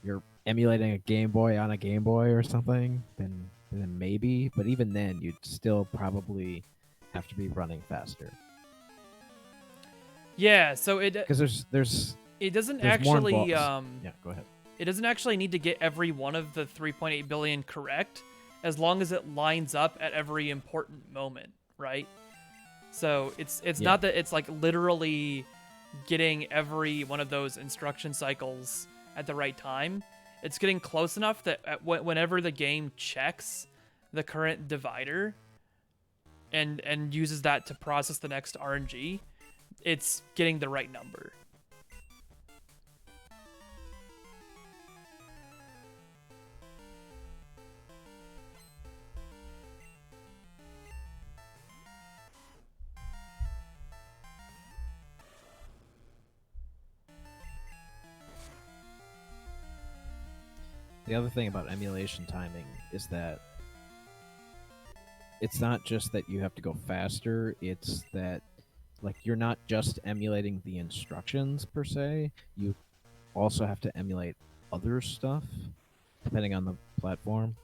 you're emulating a Game Boy on a Game Boy or something, then maybe. But even then, you'd still probably have to be running faster. Yeah, so because there's it doesn't there's actually yeah, go ahead. It doesn't actually need to get every one of the 3.8 billion correct, as long as it lines up at every important moment, right? So it's not that it's like literally getting every one of those instruction cycles at the right time. It's getting close enough that whenever the game checks the current divider and uses that to process the next RNG, it's getting the right number. The other thing about emulation timing is that it's not just that you have to go faster, it's that like you're not just emulating the instructions per se, you also have to emulate other stuff depending on the platform.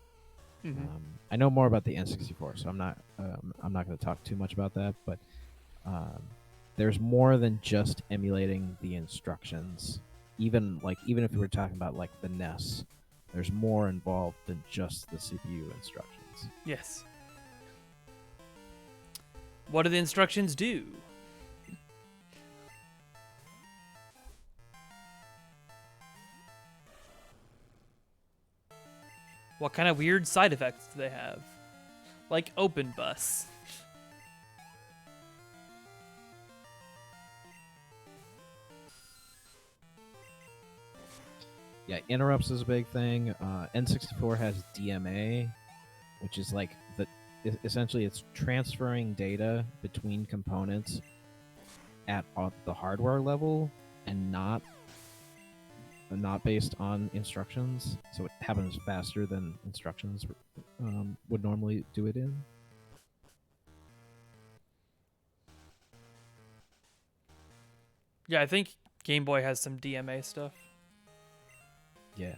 Mm-hmm. I know more about the N64, so I'm not going to talk too much about that, but there's more than just emulating the instructions. Even if we were talking about like the NES, there's more involved than just the CPU instructions. Yes. What do the instructions do? What kind of weird side effects do they have? Like open bus. Yeah, interrupts is a big thing. N64 has DMA, which is like essentially it's transferring data between components at the hardware level and not based on instructions, so it happens faster than instructions would normally do it in. Yeah, I think Game Boy has some DMA stuff. Yeah.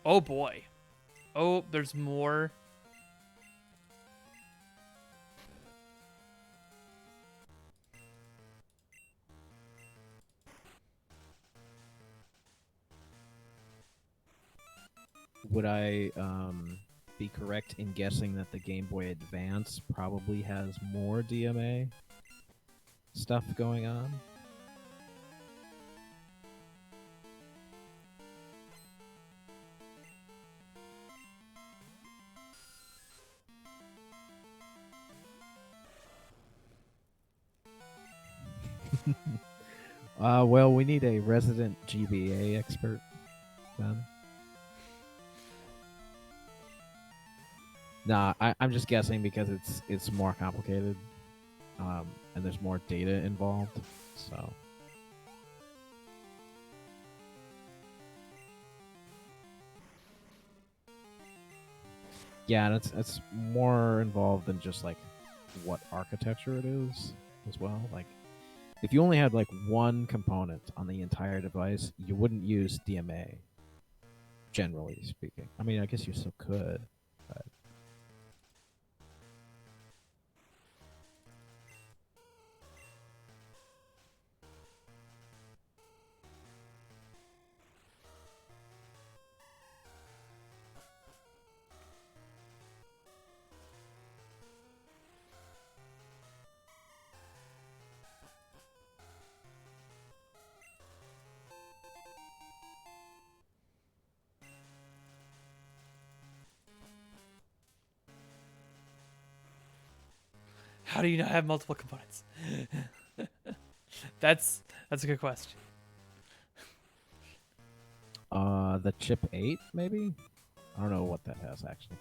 Oh boy. Oh, there's more. Would I be correct in guessing that the Game Boy Advance probably has more DMA stuff going on? Well, we need a resident GBA expert then. Nah, I'm just guessing because it's more complicated, and there's more data involved. So, yeah, and it's more involved than just like what architecture it is as well. Like, if you only had like one component on the entire device, you wouldn't use DMA. Generally speaking, I mean, I guess you still could, but How do you not have multiple components? That's a good question. the chip 8 maybe. I don't know what that has actually.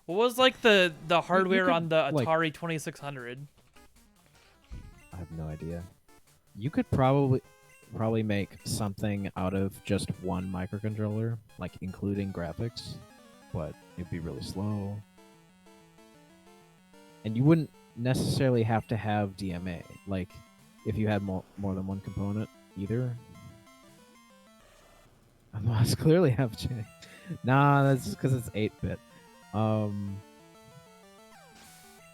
What was like the hardware could, on the like, Atari 2600? I have no idea. You could probably make something out of just one microcontroller, like including graphics, but it'd be really slow. And you wouldn't necessarily have to have DMA, like if you had more than one component either. I must clearly have changed. Nah, that's just because it's 8-bit.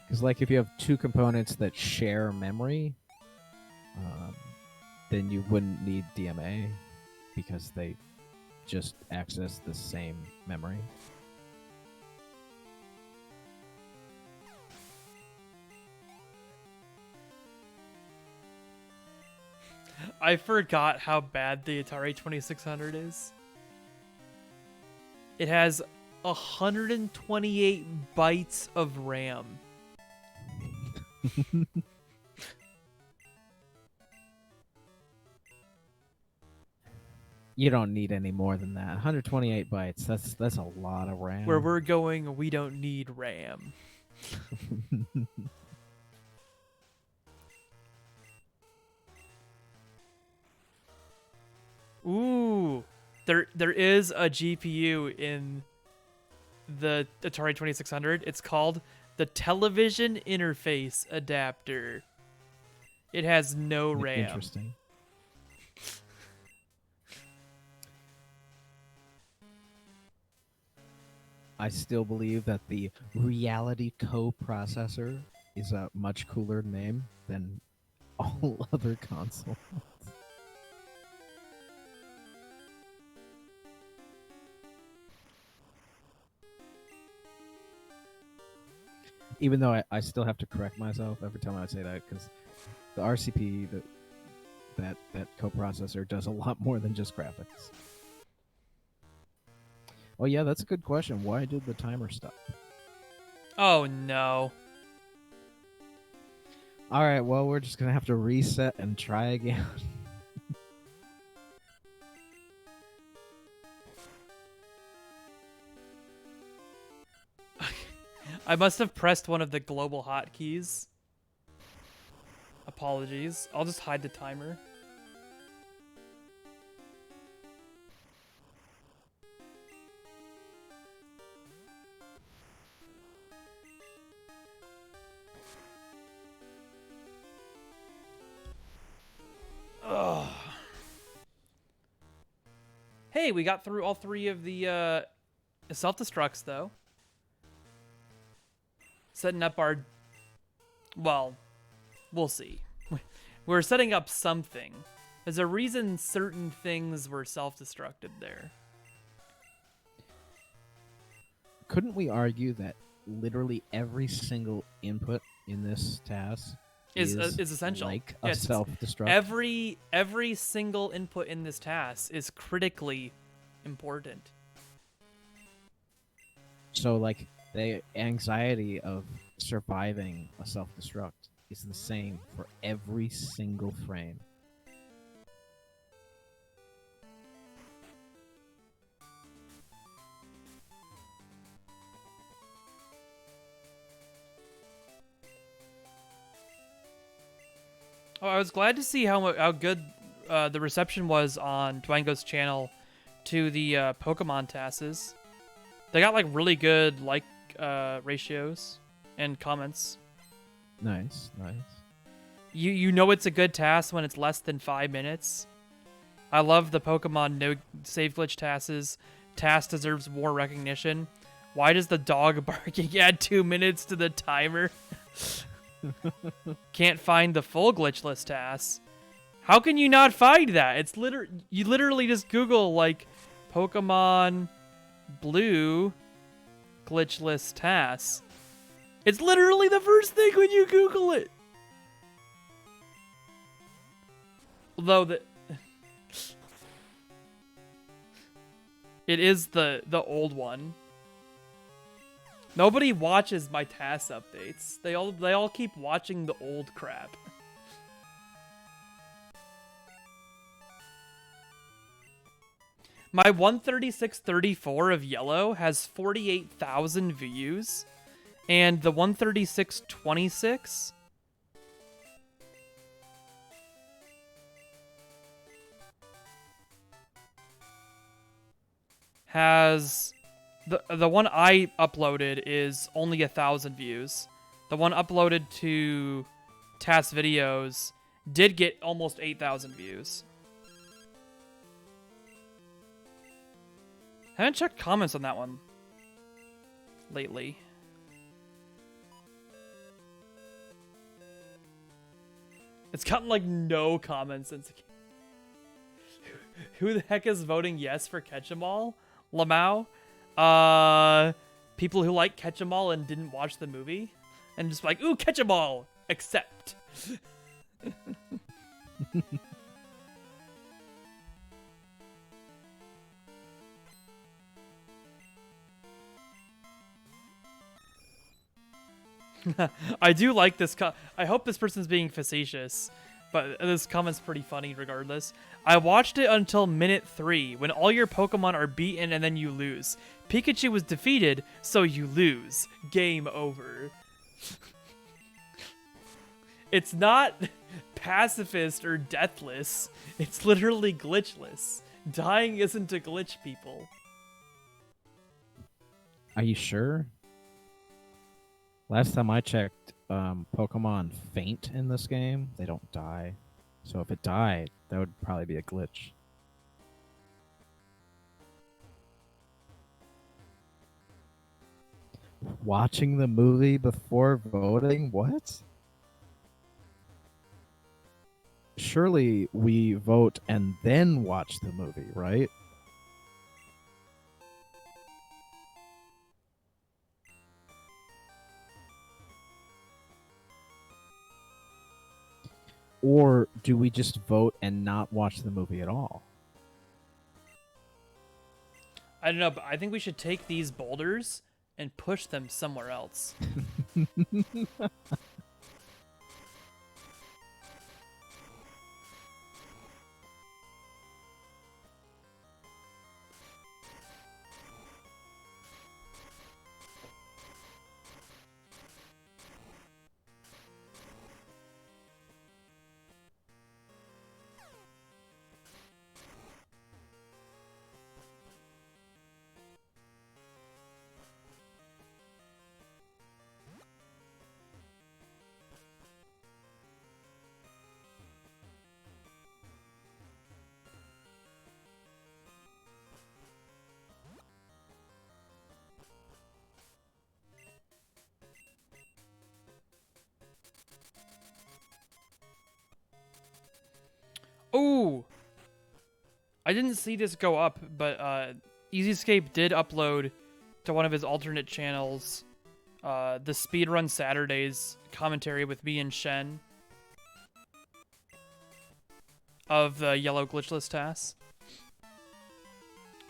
Because like if you have two components that share memory, then you wouldn't need DMA because they just access the same memory. I forgot how bad the Atari 2600 is. It has 128 bytes of RAM. You don't need any more than that. 128 bytes. That's a lot of RAM. Where we're going, we don't need RAM. Ooh, there is a GPU in the Atari 2600. It's called the Television Interface Adapter. It has no RAM. Interesting. I still believe that the Reality coprocessor is a much cooler name than all other consoles. Even though I still have to correct myself every time I say that, because the RCP, that coprocessor does a lot more than just graphics. Oh yeah, that's a good question. Why did the timer stop? Oh no. All right, well, we're just gonna have to reset and try again. I must have pressed one of the global hotkeys. Apologies. I'll just hide the timer. Ugh. Hey, we got through all 3 of the self-destructs, though. Setting up our... Well, we'll see. We're setting up something. There's a reason certain things were self-destructed there. Couldn't we argue that literally every single input in this TAS is essential. Like a self-destruct? Every single input in this TAS is critically important. So, like, the anxiety of surviving a self-destruct is the same for every single frame. Oh, I was glad to see how good the reception was on Dwango's channel to the Pokemon TASes. They got like really good like ratios and comments. Nice, nice. You know it's a good TAS when it's less than 5 minutes. I love the Pokemon no save glitch TASes. TAS deserves more recognition. Why does the dog barking add 2 minutes to the timer? Can't find the full glitchless TAS. How can you not find that? It's you literally just Google like Pokemon Blue glitchless TAS. It's literally the first thing when you Google it. Although it is the old one. Nobody watches my TAS updates. They all keep watching the old crap. My 136.34 of yellow has 48,000 views, and the 136.26 has the one I uploaded is only 1,000 views. The one uploaded to TAS videos did get almost 8,000 views. Haven't checked comments on that one lately. It's gotten like no comments since. Who the heck is voting yes for Catch 'em All? Lamau? People who like Catch 'em All and didn't watch the movie, and just like, ooh, Catch 'em All, accept. I do like this. I hope this person's being facetious, but this comment's pretty funny regardless. I watched it until minute 3, when all your Pokemon are beaten and then you lose. Pikachu was defeated, so you lose. Game over. It's not pacifist or deathless. It's literally glitchless. Dying isn't a glitch, people. Are you sure? Last time I checked, Pokemon faint in this game. They don't die. So if it died, that would probably be a glitch. Watching the movie before voting? What? Surely we vote and then watch the movie, right? Or do we just vote and not watch the movie at all? I don't know, but I think we should take these boulders and push them somewhere else. Ooh! I didn't see this go up, but EasyScape did upload to one of his alternate channels the Speedrun Saturdays commentary with me and Shen of the yellow glitchless TAS.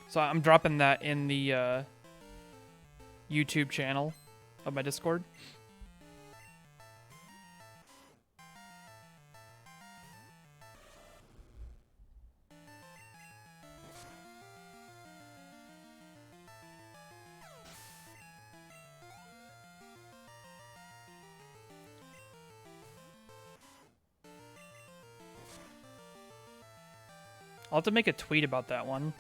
So I'm dropping that in the YouTube channel of my Discord. I'll have to make a tweet about that one.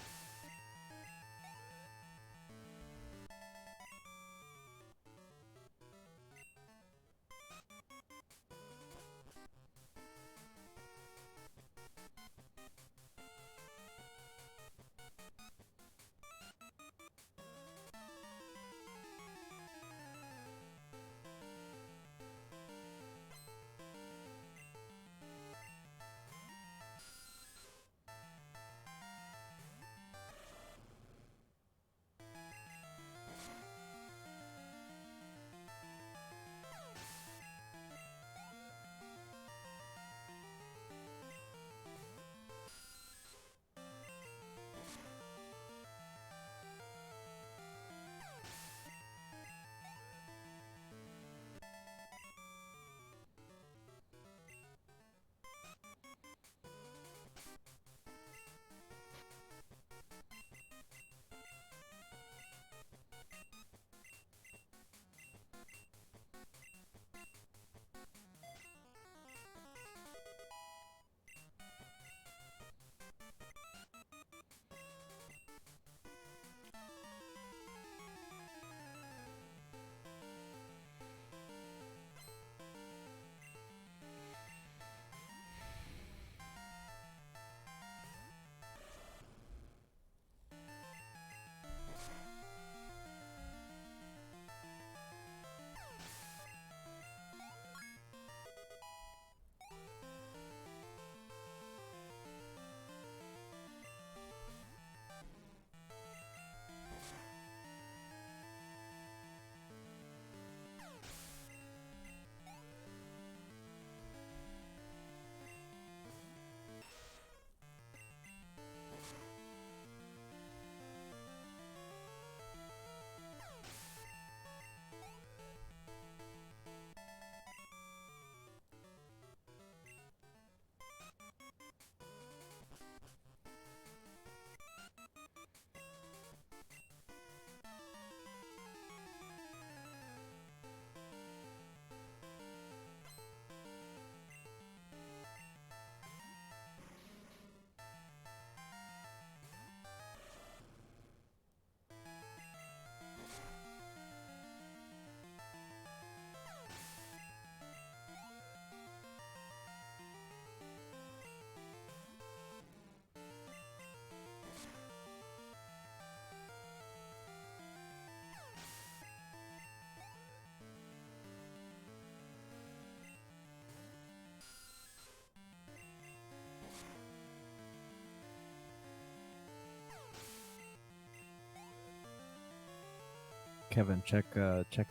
Kevin, check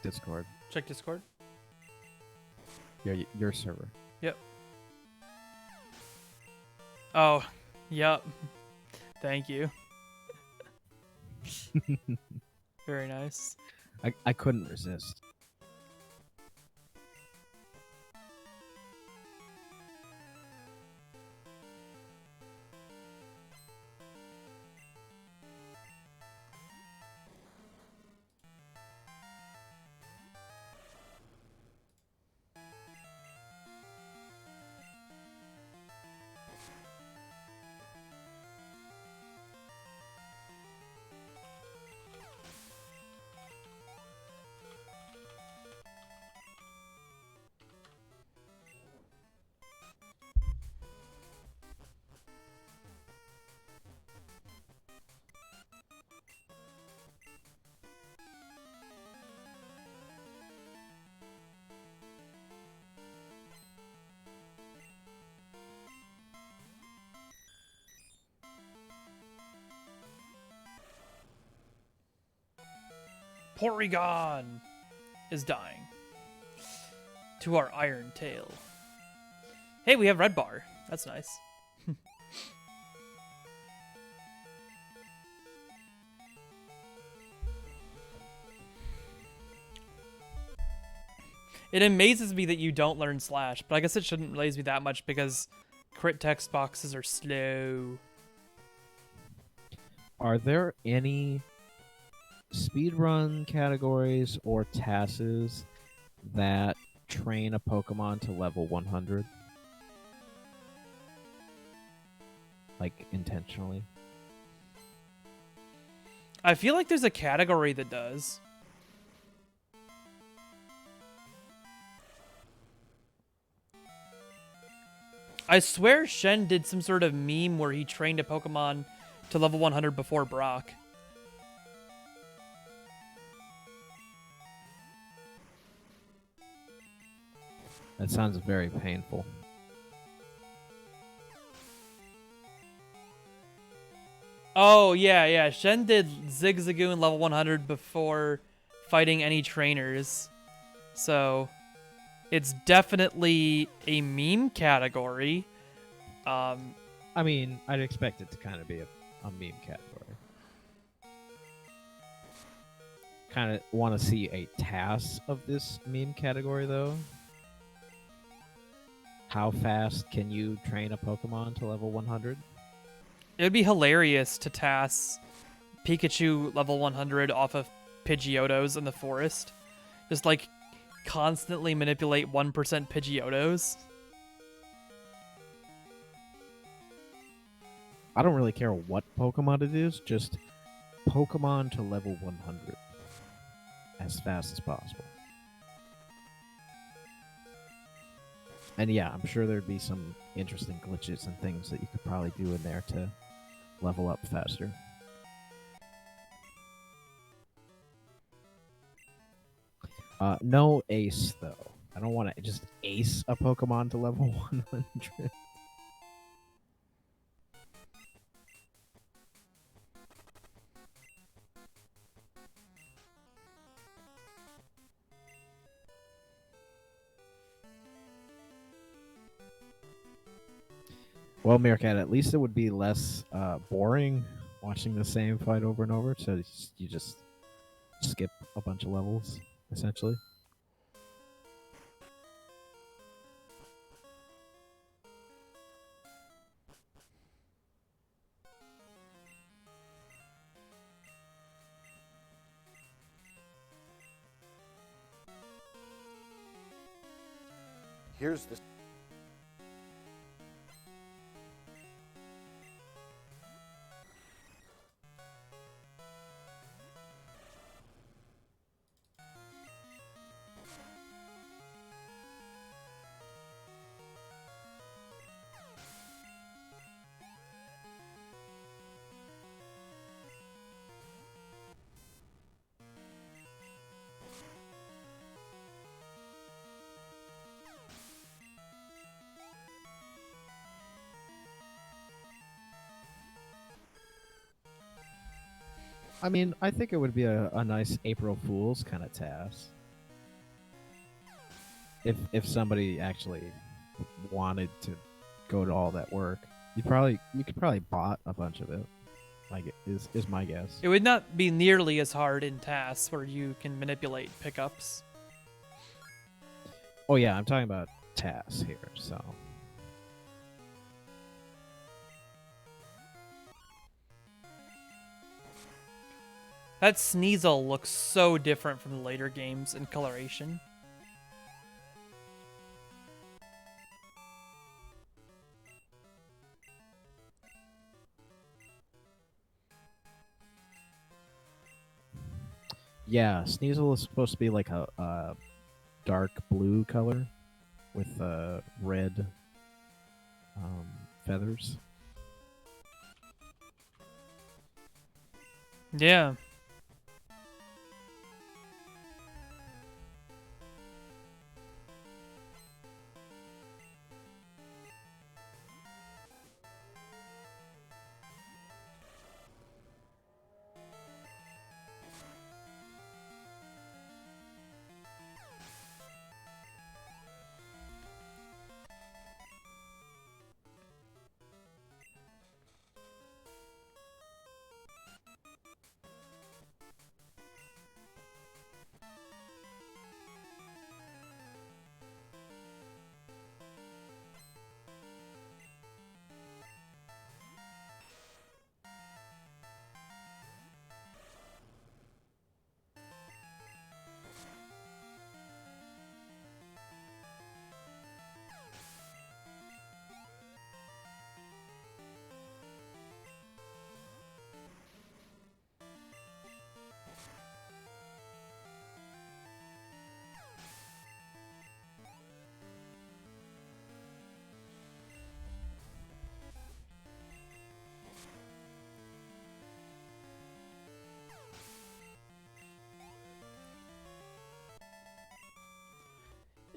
Discord. Check Discord. Your server. Yep. Oh, yep. Thank you. Very nice. I couldn't resist. Porygon is dying to our Iron Tail. Hey, we have Red Bar. That's nice. It amazes me that you don't learn Slash, but I guess it shouldn't amaze me that much because crit text boxes are slow. Are there any speedrun categories or TASs that train a Pokemon to level 100? Like, intentionally? I feel like there's a category that does. I swear Shen did some sort of meme where he trained a Pokemon to level 100 before Brock. That sounds very painful. Oh, yeah. Shen did Zigzagoon level 100 before fighting any trainers. So, it's definitely a meme category. I mean, I'd expect it to kind of be a meme category. Kind of want to see a TAS of this meme category, though. How fast can you train a Pokemon to level 100? It would be hilarious to TAS Pikachu level 100 off of Pidgeotos in the forest. Just, like, constantly manipulate 1% Pidgeotos. I don't really care what Pokemon it is, just Pokemon to level 100 as fast as possible. And yeah, I'm sure there'd be some interesting glitches and things that you could probably do in there to level up faster. No ace, though. I don't want to just ace a Pokemon to level 100. Well, Meerkat, at least it would be less boring watching the same fight over and over. So you just skip a bunch of levels, essentially. Here's the I mean, I think it would be a nice April Fool's kind of task. If somebody actually wanted to go to all that work, you could probably bot a bunch of it. Like is my guess. It would not be nearly as hard in TAS where you can manipulate pickups. Oh yeah, I'm talking about TAS here, so. That Sneasel looks so different from the later games in coloration. Yeah, Sneasel is supposed to be like a dark blue color with red feathers. Yeah.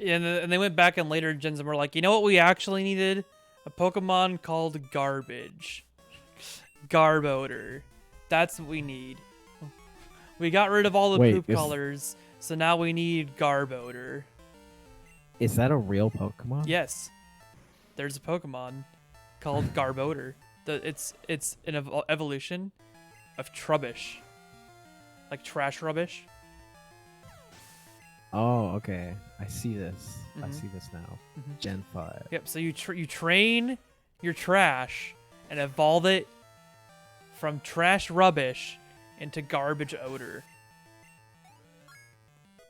And they went back in later gens and were like, you know what we actually needed? A Pokemon called Garbage. Garbodor. That's what we need. We got rid of all the poop colors, so now we need Garbodor. Is that a real Pokemon? Yes. There's a Pokemon called Garbodor. It's an evolution of Trubbish. Like trash rubbish. Oh, okay. I see this. I see this now. Gen 5. Yep, so you train your trash and evolve it from trash rubbish into garbage odor.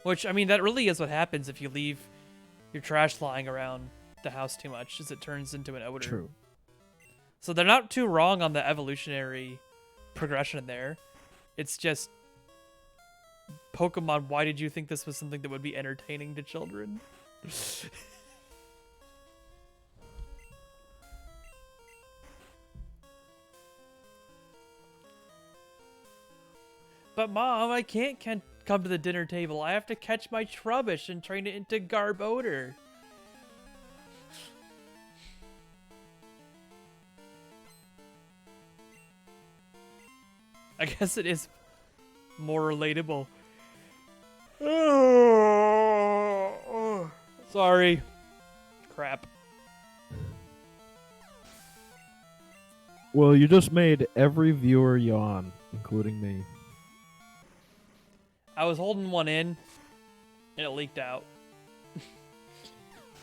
Which, I mean, that really is what happens if you leave your trash lying around the house too much, is it turns into an odor. True. So they're not too wrong on the evolutionary progression there. It's just Pokemon, why did you think this was something that would be entertaining to children? But Mom, I can't come to the dinner table. I have to catch my Trubbish and train it into Garbodor. I guess it is more relatable. Sorry. Crap. Well, you just made every viewer yawn, including me. I was holding one in, and it leaked out.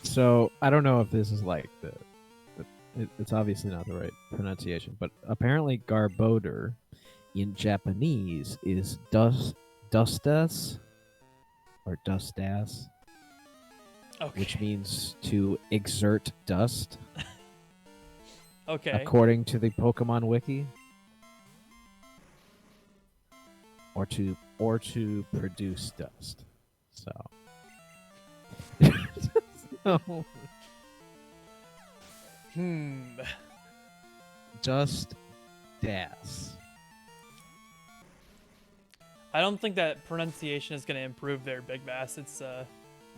So, I don't know if this is like it's obviously not the right pronunciation, but apparently Garbodor in Japanese is dustas or dustas, Okay. which means to exert dust. Okay. According to the Pokemon Wiki. Or to produce dust. So. So. Just TAS. I don't think that pronunciation is going to improve there, Big Bass. It's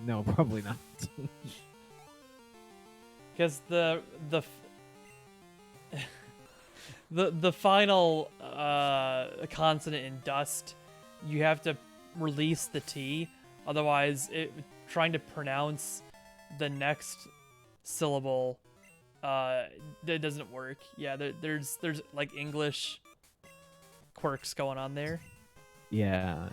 No, probably not. because the final consonant in dust, you have to release the T, otherwise trying to pronounce the next syllable that doesn't work. Yeah, there's like English quirks going on there. Yeah.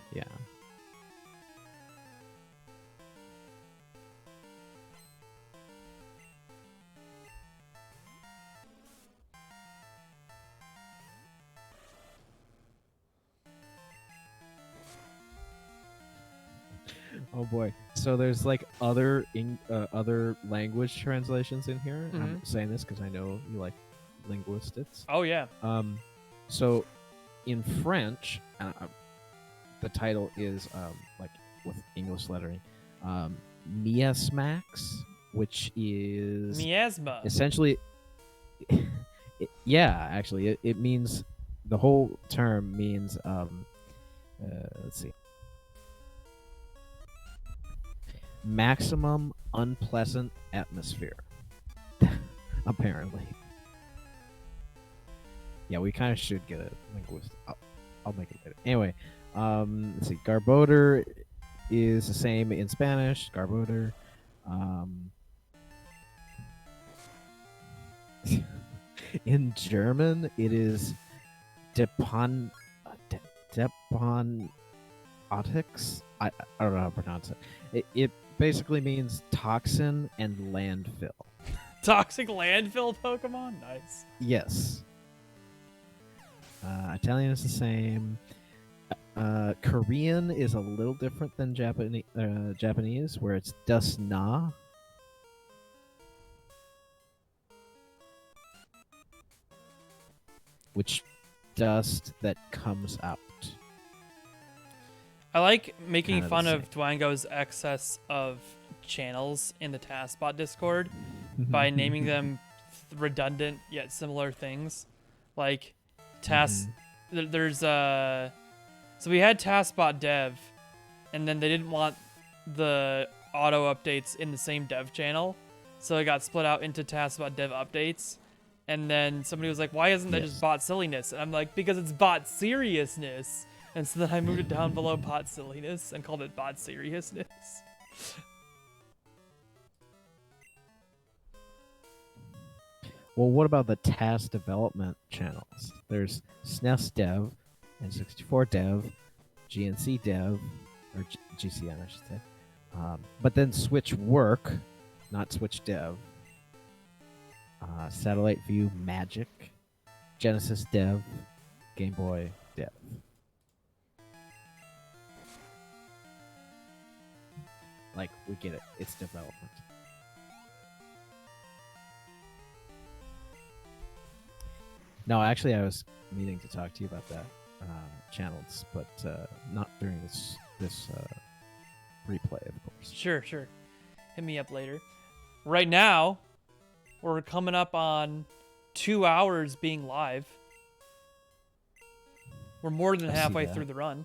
Oh boy. So there's like other language translations in here. I'm saying this because I know you like linguistics. Oh yeah. So in French, the title is like with English lettering, miasmax, which is miasma. Essentially, actually, it means the whole term means let's see. Maximum unpleasant atmosphere. Apparently. Yeah, we kind of should get a linguist. I'll make it later. Anyway, let's see. Garbodor is the same in Spanish. Garbodor. In German, it is Deponatics. I don't know how to pronounce it. It basically means toxin and landfill. Toxic landfill Pokemon? Nice. Yes. Italian is the same. Korean is a little different than Japanese, where it's dusna. Which dust that comes out. I like making fun of Dwango's excess of channels in the TASBot Discord by naming them redundant yet similar things. Like TAS, there's so we had TASBot Dev, and then they didn't want the auto updates in the same dev channel, so it got split out into TASBot dev updates. And then somebody was like, "Why isn't that just bot silliness?" And I'm like, "Because it's bot seriousness." And so then I moved it down below bot silliness and called it bot seriousness. Well, what about the TAS development channels? There's SNES Dev, N64 Dev, GNC Dev, or GCN, I should say. But then Switch Work, not Switch Dev. Satellite View Magic, Genesis Dev, Game Boy Dev. Like, we get it. It's development. No, actually, I was meaning to talk to you about that channels, but not during this replay, of course. Sure. Hit me up later. Right now, we're coming up on 2 hours being live. We're more than halfway through the run.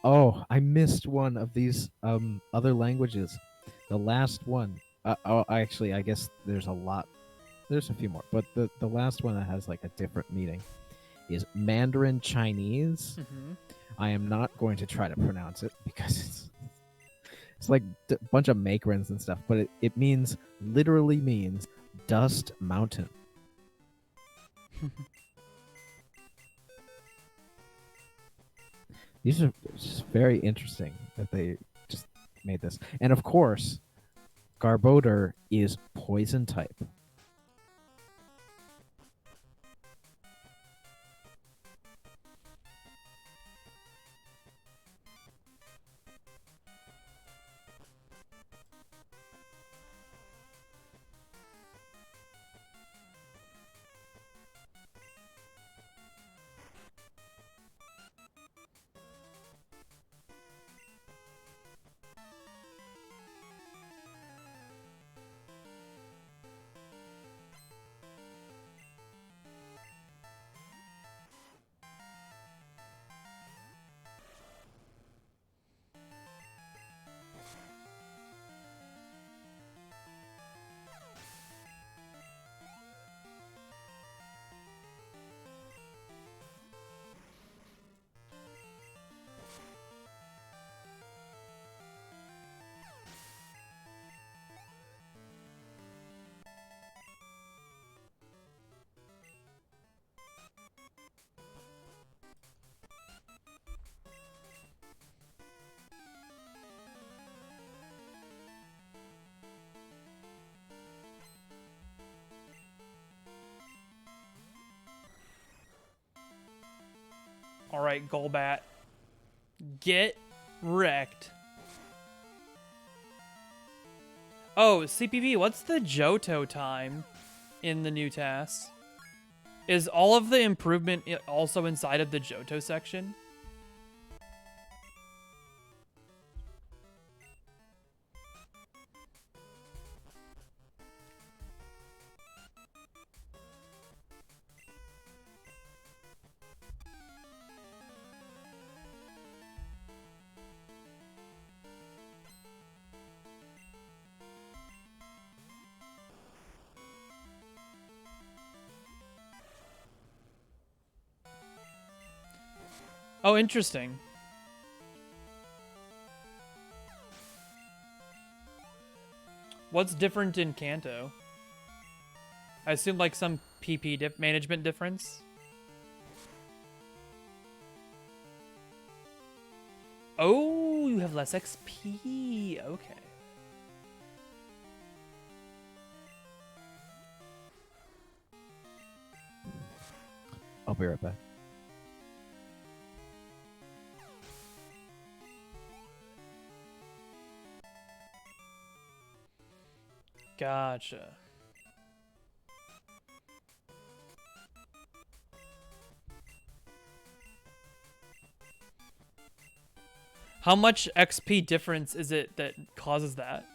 Oh, I missed one of these other languages. The last one. Actually, I guess there's a lot. There's a few more, but the last one that has like a different meaning is Mandarin Chinese. Mm-hmm. I am not going to try to pronounce it because it's like a bunch of macarons and stuff, but it literally means dust mountain. These are just very interesting that they just made this. And of course, Garbodor is poison type. All right, Golbat. Get wrecked. Oh, CPV, what's the Johto time in the new TAS? Is all of the improvement also inside of the Johto section? Oh, interesting. What's different in Kanto? I assume like some PP management difference. Oh, you have less XP. Okay. I'll be right back. Gotcha. How much XP difference is it that causes that?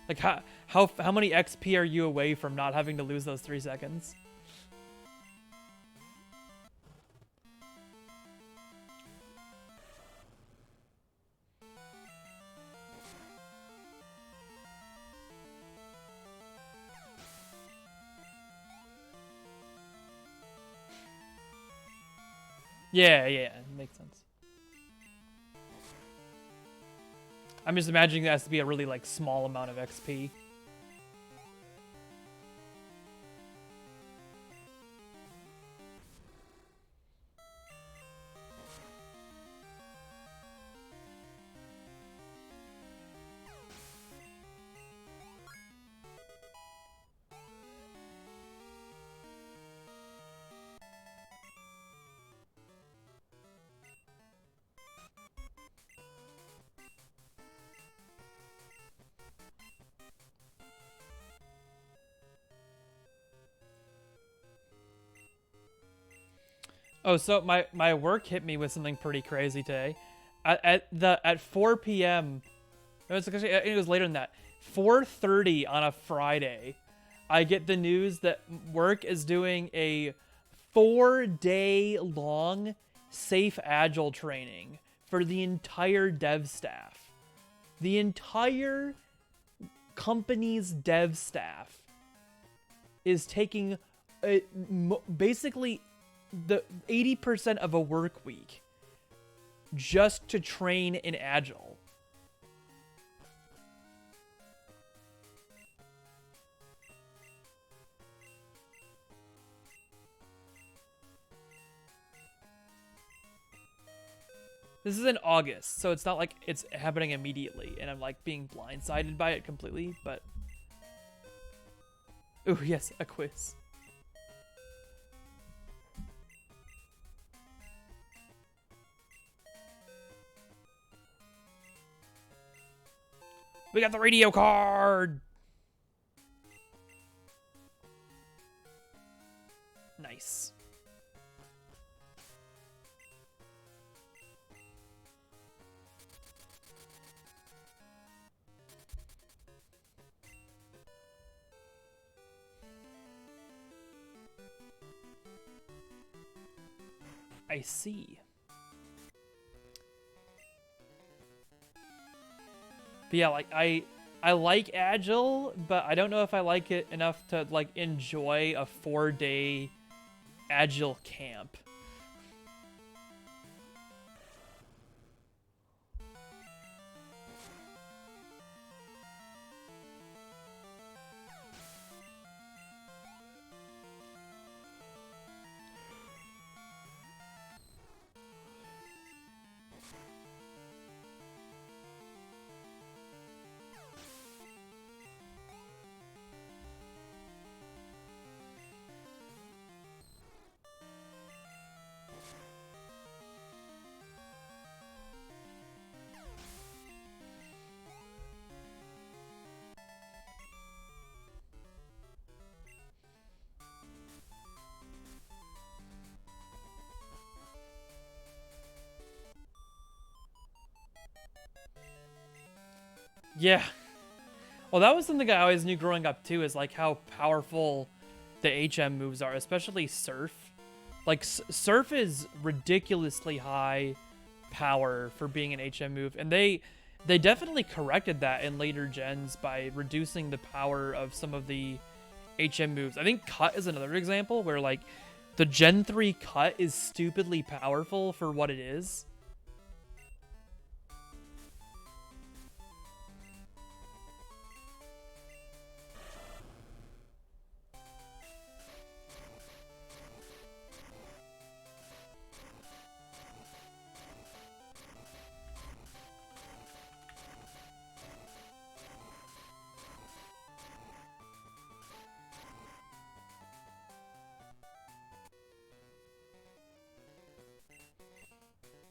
Like how many XP are you away from not having to lose those 3 seconds? Yeah, makes sense. I'm just imagining it has to be a really like small amount of XP. Oh, so my work hit me with something pretty crazy today. At 4 p.m. It was later than that. 4:30 on a Friday, I get the news that work is doing a 4-day long safe agile training for the entire dev staff. The entire company's dev staff is taking basically the 80% of a work week just to train in agile. This is in August, so it's not like it's happening immediately and I'm like being blindsided by it completely, but ooh, yes, a quiz. We got the radio card! Nice. I see. But yeah, like I like Agile, but I don't know if I like it enough to like enjoy a 4-day Agile camp. Yeah. Well, that was something I always knew growing up too, is like how powerful the HM moves are, especially Surf. Like Surf is ridiculously high power for being an HM move, and they definitely corrected that in later gens by reducing the power of some of the HM moves. I think Cut is another example where like the Gen 3 Cut is stupidly powerful for what it is.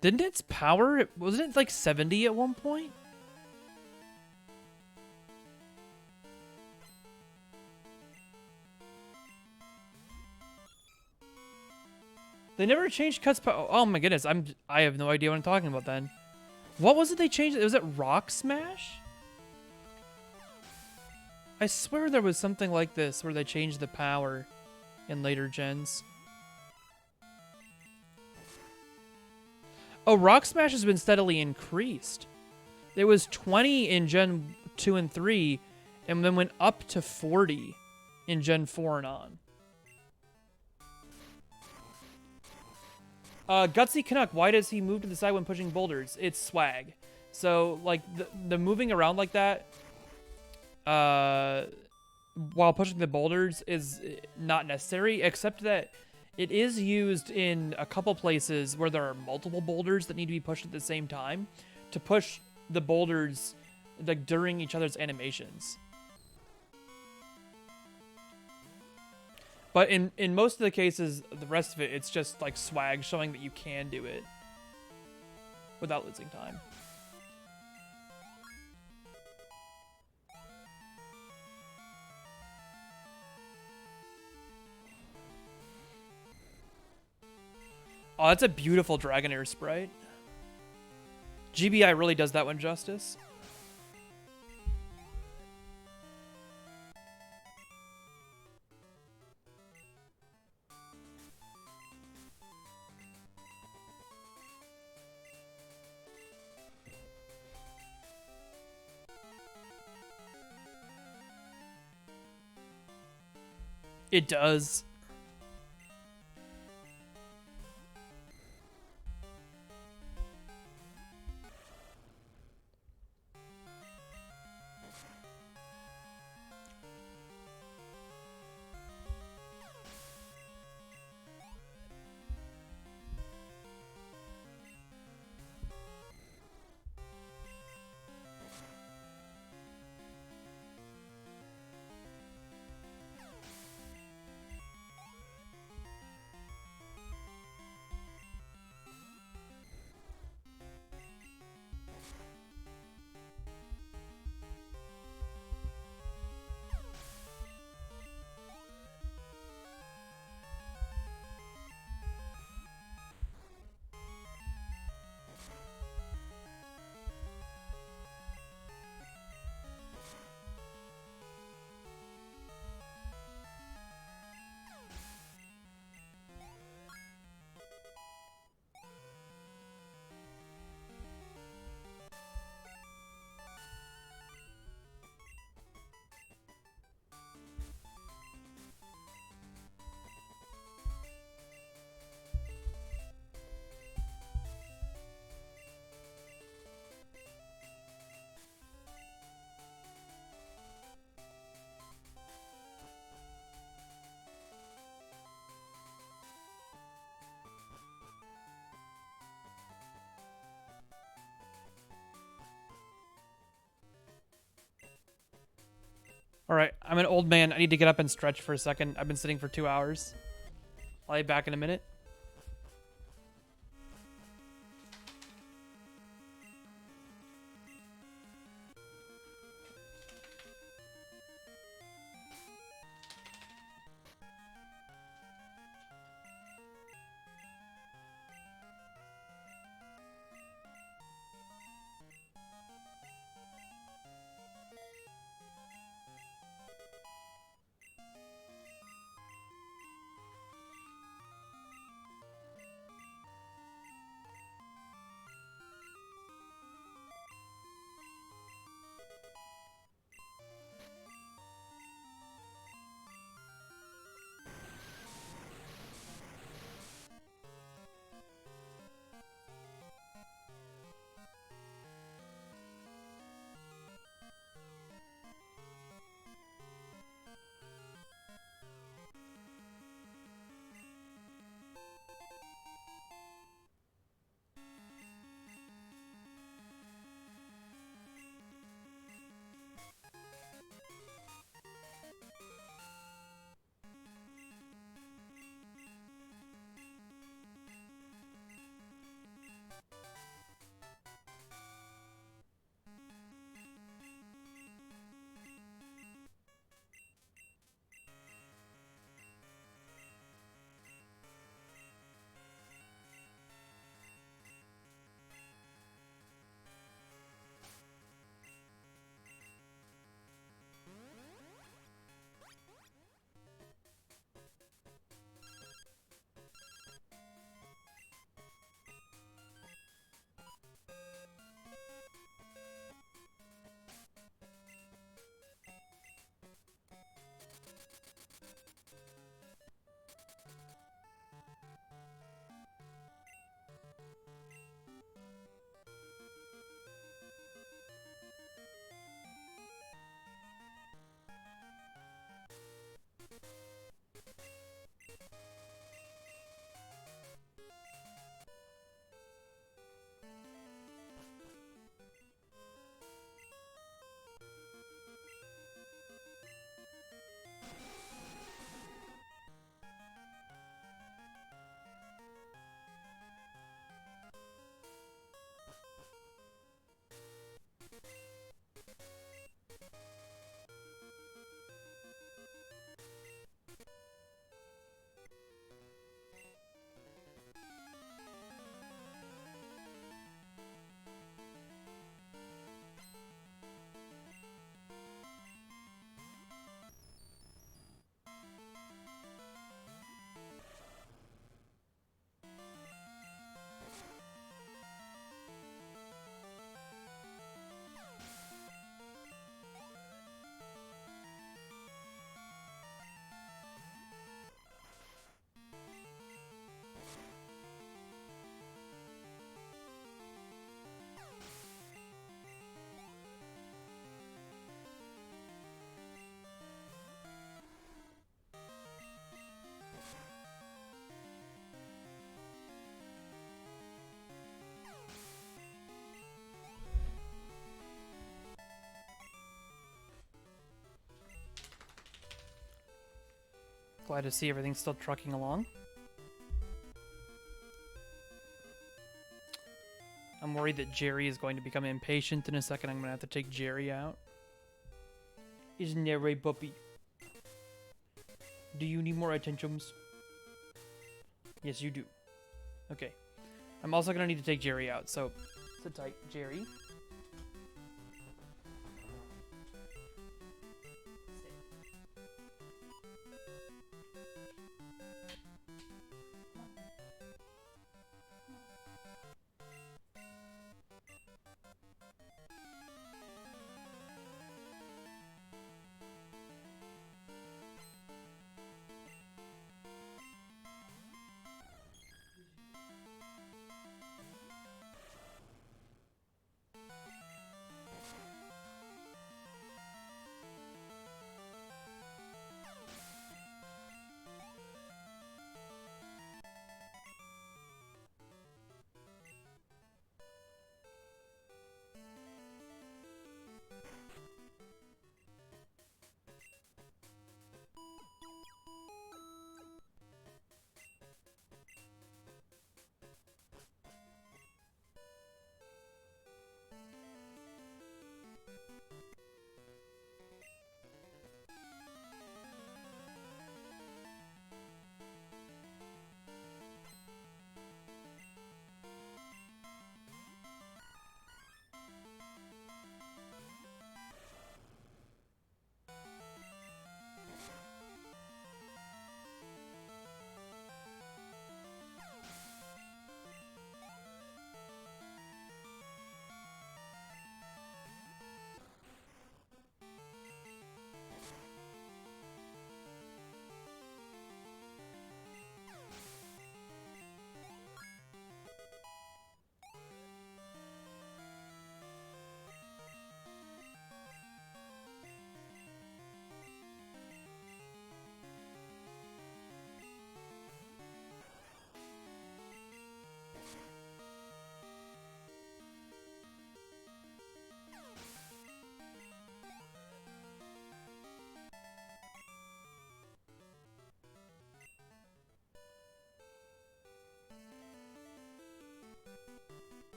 Didn't its power, wasn't it like 70 at one point? They never changed Cut's power. Oh my goodness, I have no idea what I'm talking about then. What was it they changed? Was it Rock Smash? I swear there was something like this where they changed the power in later gens. Oh, Rock Smash has been steadily increased. It was 20 in Gen 2 and 3, and then went up to 40 in Gen 4 and on. Gutsy Canuck, why does he move to the side when pushing boulders? It's swag. So, like, the moving around like that while pushing the boulders is not necessary, except that it is used in a couple places where there are multiple boulders that need to be pushed at the same time to push the boulders like during each other's animations. But in most of the cases, the rest of it, it's just like swag showing that you can do it without losing time. Oh, that's a beautiful Dragonair sprite. GBI really does that one justice. It does. All right, I'm an old man. I need to get up and stretch for a second. I've been sitting for 2 hours. I'll be back in a minute. Glad to see everything's still trucking along. I'm worried that Jerry is going to become impatient in a second. I'm going to have to take Jerry out. Isn't that right, puppy? Do you need more attentions? Yes, you do. Okay. I'm also going to need to take Jerry out, so sit tight, Jerry.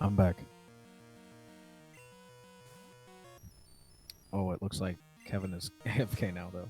I'm back. Looks like Kevin is AFK now, though.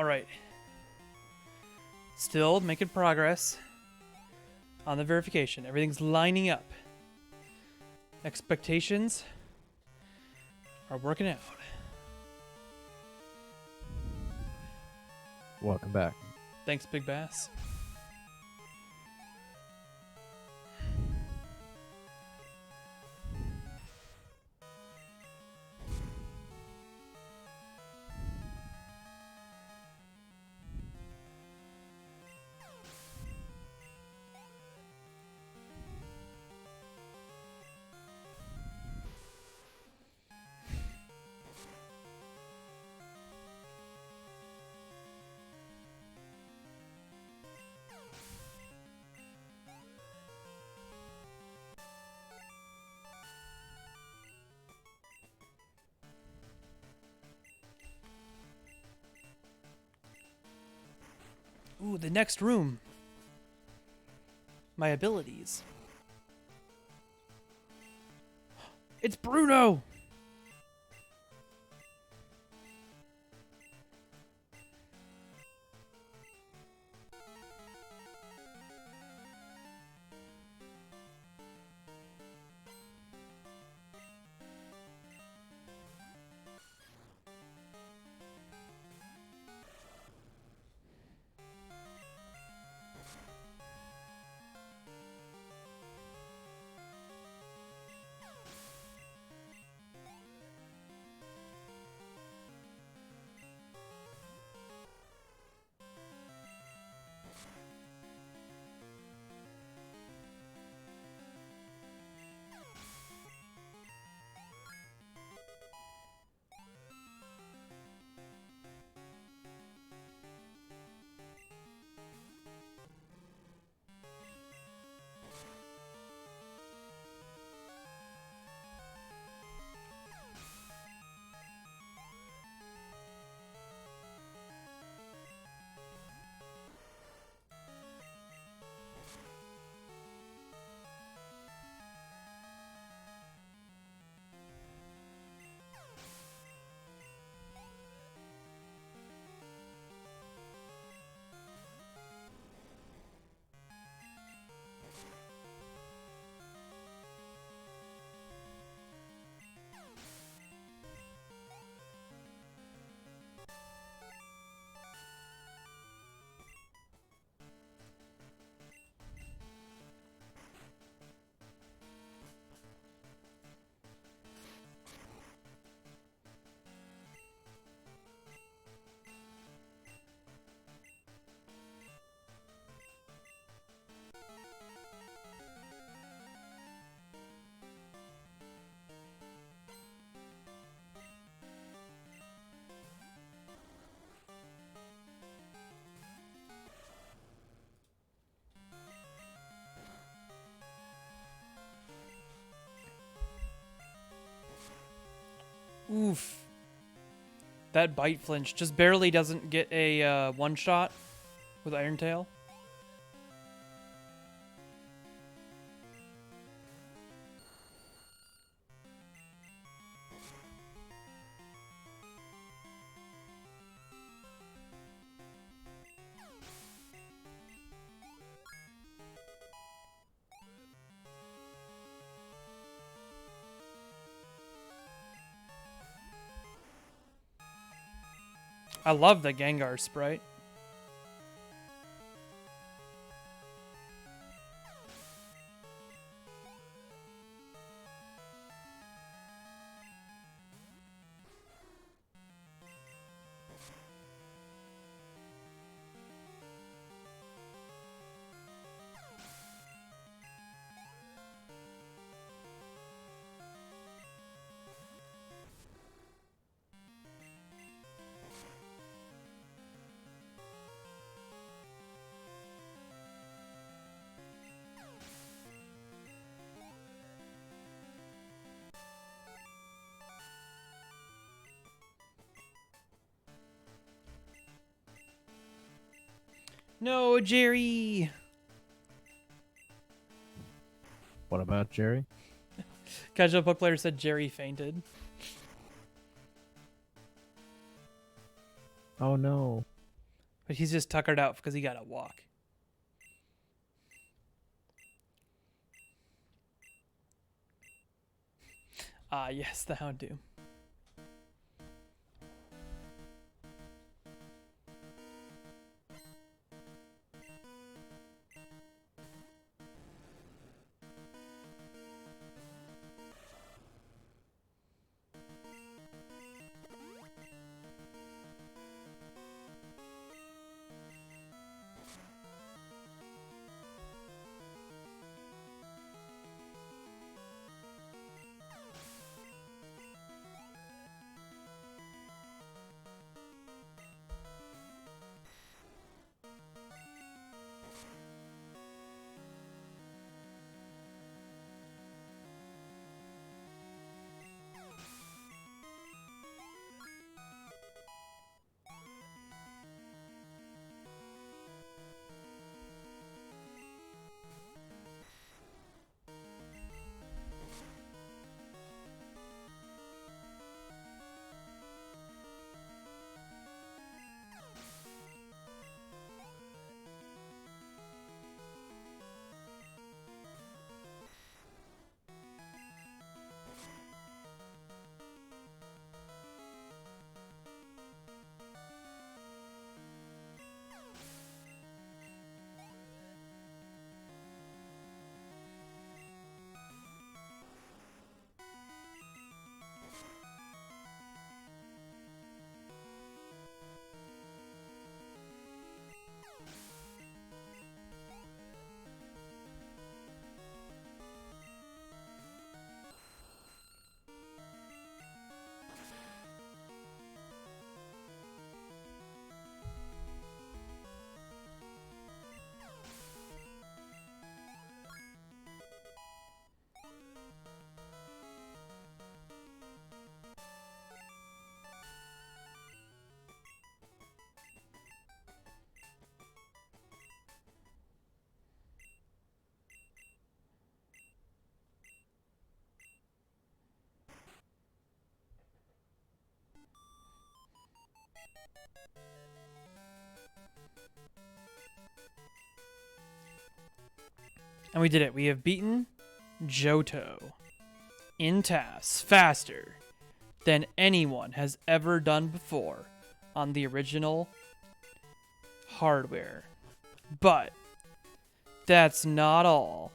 All right. Still making progress on the verification. Everything's lining up. Expectations are working out. Welcome back. Thanks, Big Bass. Ooh, the next room. My abilities. It's Bruno! Oof. That bite flinch just barely doesn't get a one-shot with Iron Tail. I love the Gengar sprite. No, Jerry! What about Jerry? CasualPokePlayer said Jerry fainted. Oh no. But he's just tuckered out because he gotta walk. Ah, yes, the Houndoom. And we did it. We have beaten Johto in TAS faster than anyone has ever done before on the original hardware. But that's not all.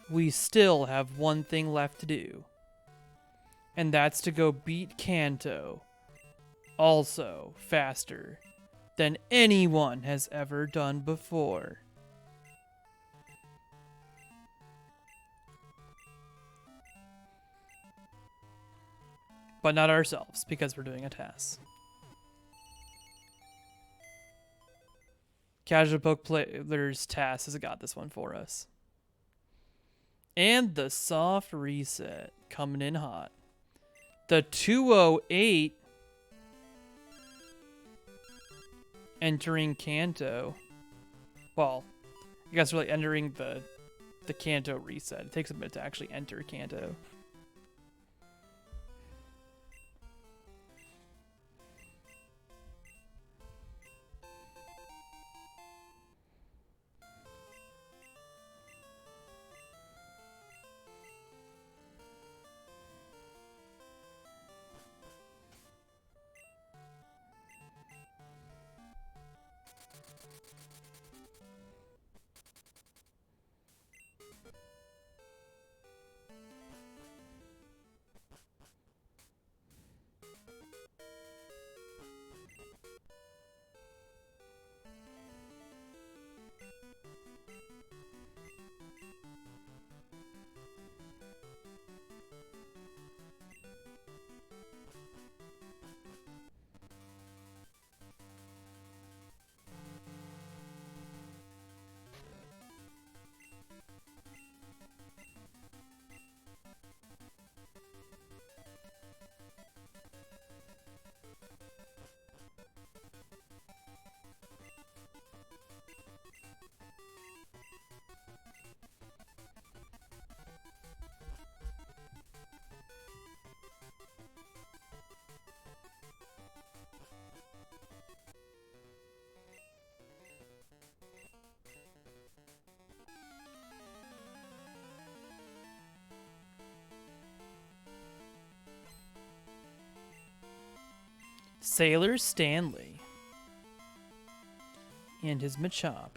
We still have one thing left to do. And that's to go beat Kanto, also faster than anyone has ever done before. But not ourselves, because we're doing a TAS. CasualPokePlayer's TAS has got this one for us. And the soft reset coming in hot. The 208 entering Kanto. Well, I guess really entering the Kanto reset. It takes a minute to actually enter Kanto. Sailor Stanley and his Machop.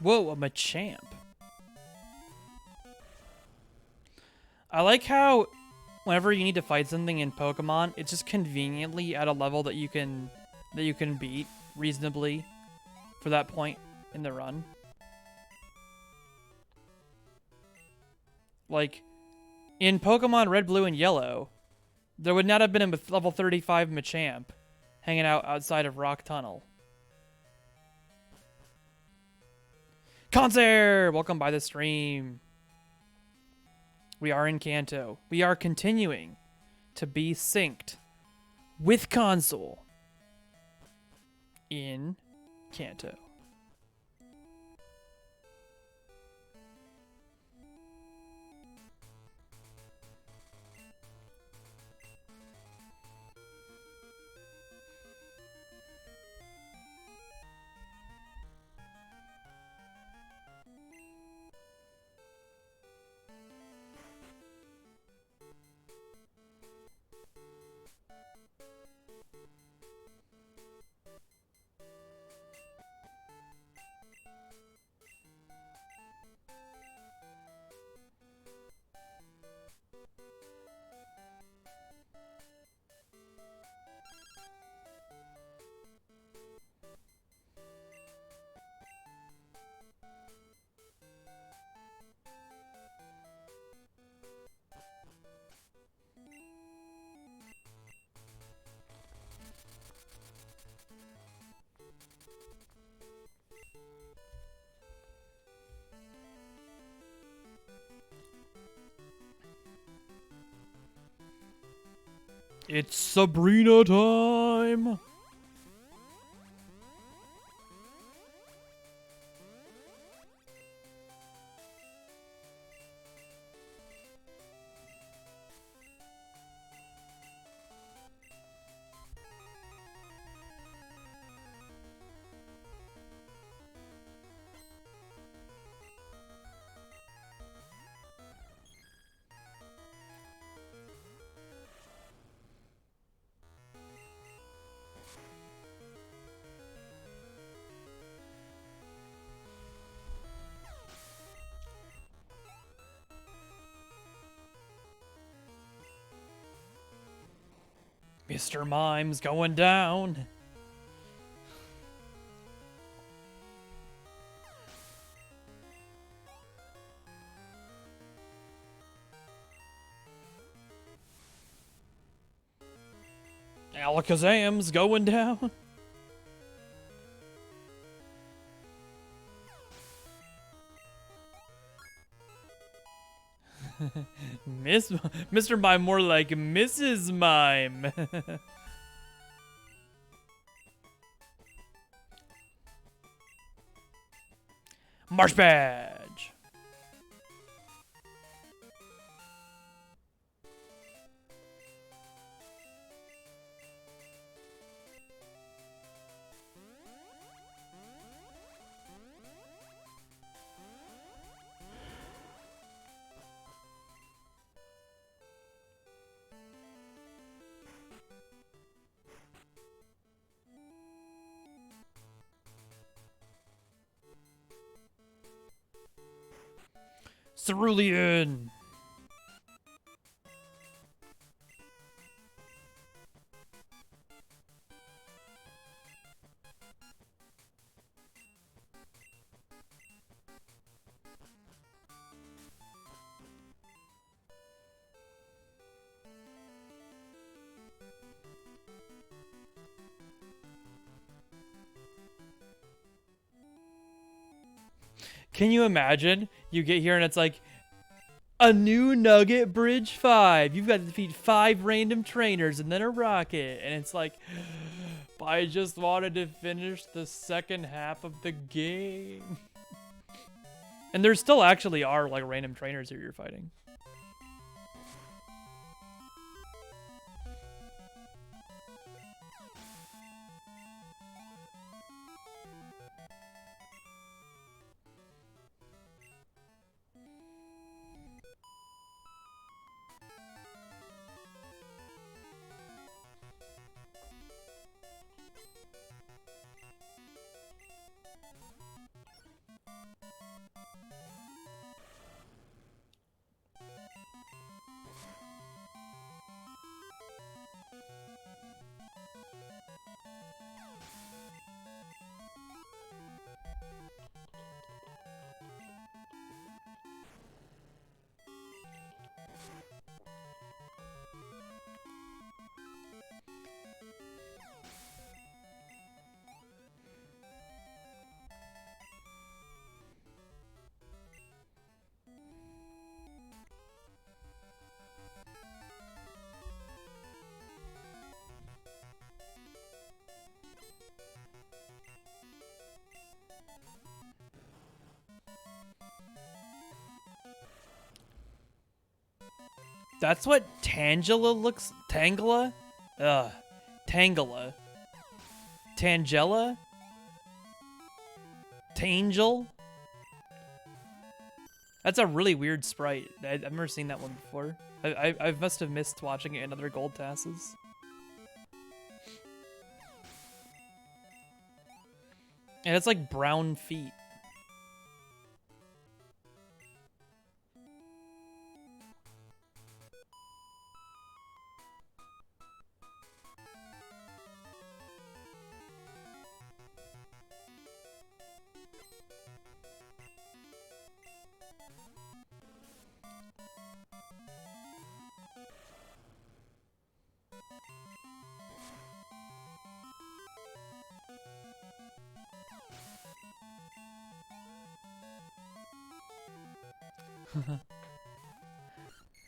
Whoa, a Machamp. I like how whenever you need to fight something in Pokemon, it's just conveniently at a level that you can beat reasonably for that point in the run. Like in Pokemon Red, Blue, and Yellow, there would not have been a level 35 Machamp hanging out outside of Rock Tunnel. Concer! Welcome by the stream. We are in Kanto. We are continuing to be synced with console in Kanto. It's Sabrina time! Mr. Mime's going down. Alakazam's going down. Mr. Mime, more like Mrs. Mime. Marsh Badge. Cerulean. Can you imagine? You get here and it's like, a new Nugget Bridge 5. You've got to defeat 5 random trainers and then a rocket. And it's like, I just wanted to finish the second half of the game. And there still actually are like random trainers here you're fighting. That's what Tangela looks... Tangela? Ugh. Tangela. Tangela? Tangel? That's a really weird sprite. I've never seen that one before. I must have missed watching it in other gold TASs. And it's like brown feet.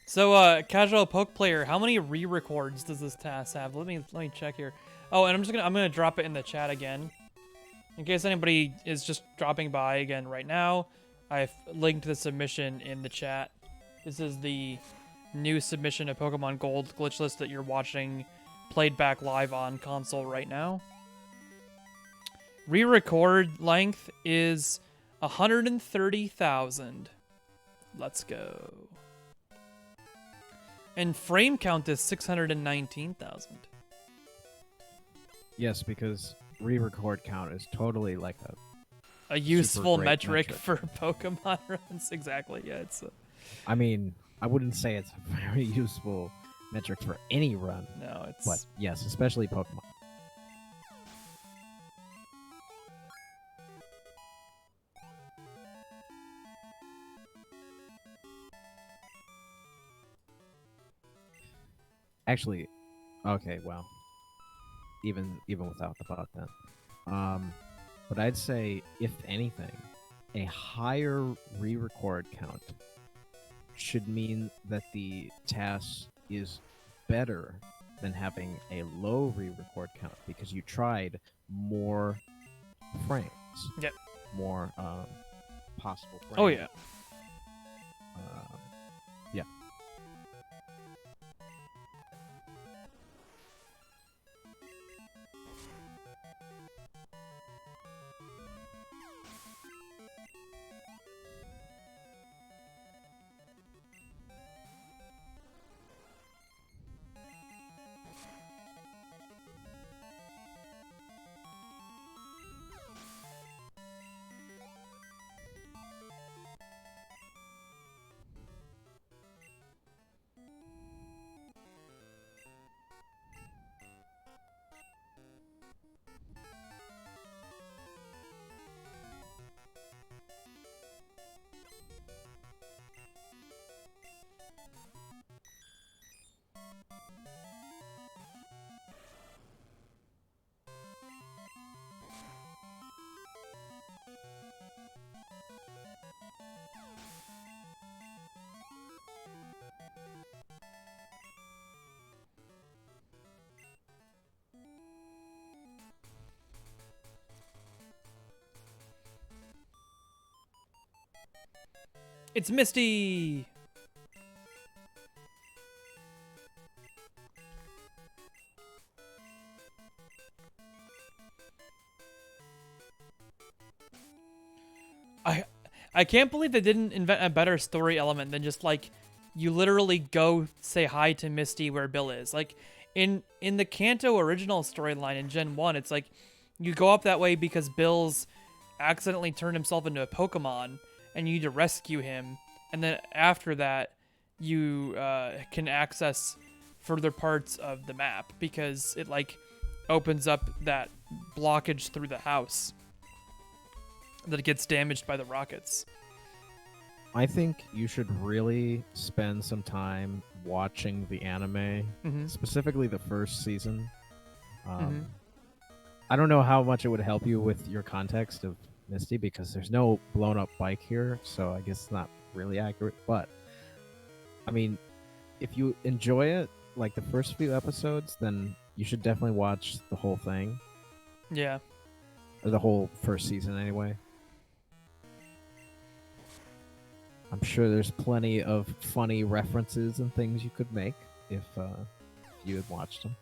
So, casual poke player, how many re-records does this TAS have? Let me check here. Oh, and I'm gonna drop it in the chat again, in case anybody is just dropping by again right now. I've linked the submission in the chat. This is the new submission of Pokemon Gold Glitchless that you're watching played back live on console right now. Re-record length is 130,000. Let's go. And frame count is 619,000. Yes, because re-record count is totally like a useful metric for Pokemon runs. Exactly. Yeah, it's. I mean, I wouldn't say it's a very useful metric for any run. No, it's. But yes, especially Pokemon. Actually, okay, well, even without the bot then. But I'd say, if anything, a higher re-record count should mean that the TAS is better than having a low re-record count because you tried more frames. Yep. More possible frames. Oh yeah. Yeah. It's Misty. I can't believe they didn't invent a better story element than just like you literally go say hi to Misty where Bill is. Like in the Kanto original storyline in Gen 1, it's like you go up that way because Bill's accidentally turned himself into a Pokemon and you need to rescue him, and then after that you can access further parts of the map because it like opens up that blockage through the house. that it gets damaged by the rockets. I think you should really spend some time watching the anime, Mm-hmm. specifically the first season. Mm-hmm. I don't know how much it would help you with your context of Misty because there's no blown up bike here, so I guess it's not really accurate. But I mean, if you enjoy it, like the first few episodes, then you should definitely watch the whole thing, Yeah. or the whole first season anyway. I'm sure there's plenty of funny references and things you could make if you had watched them.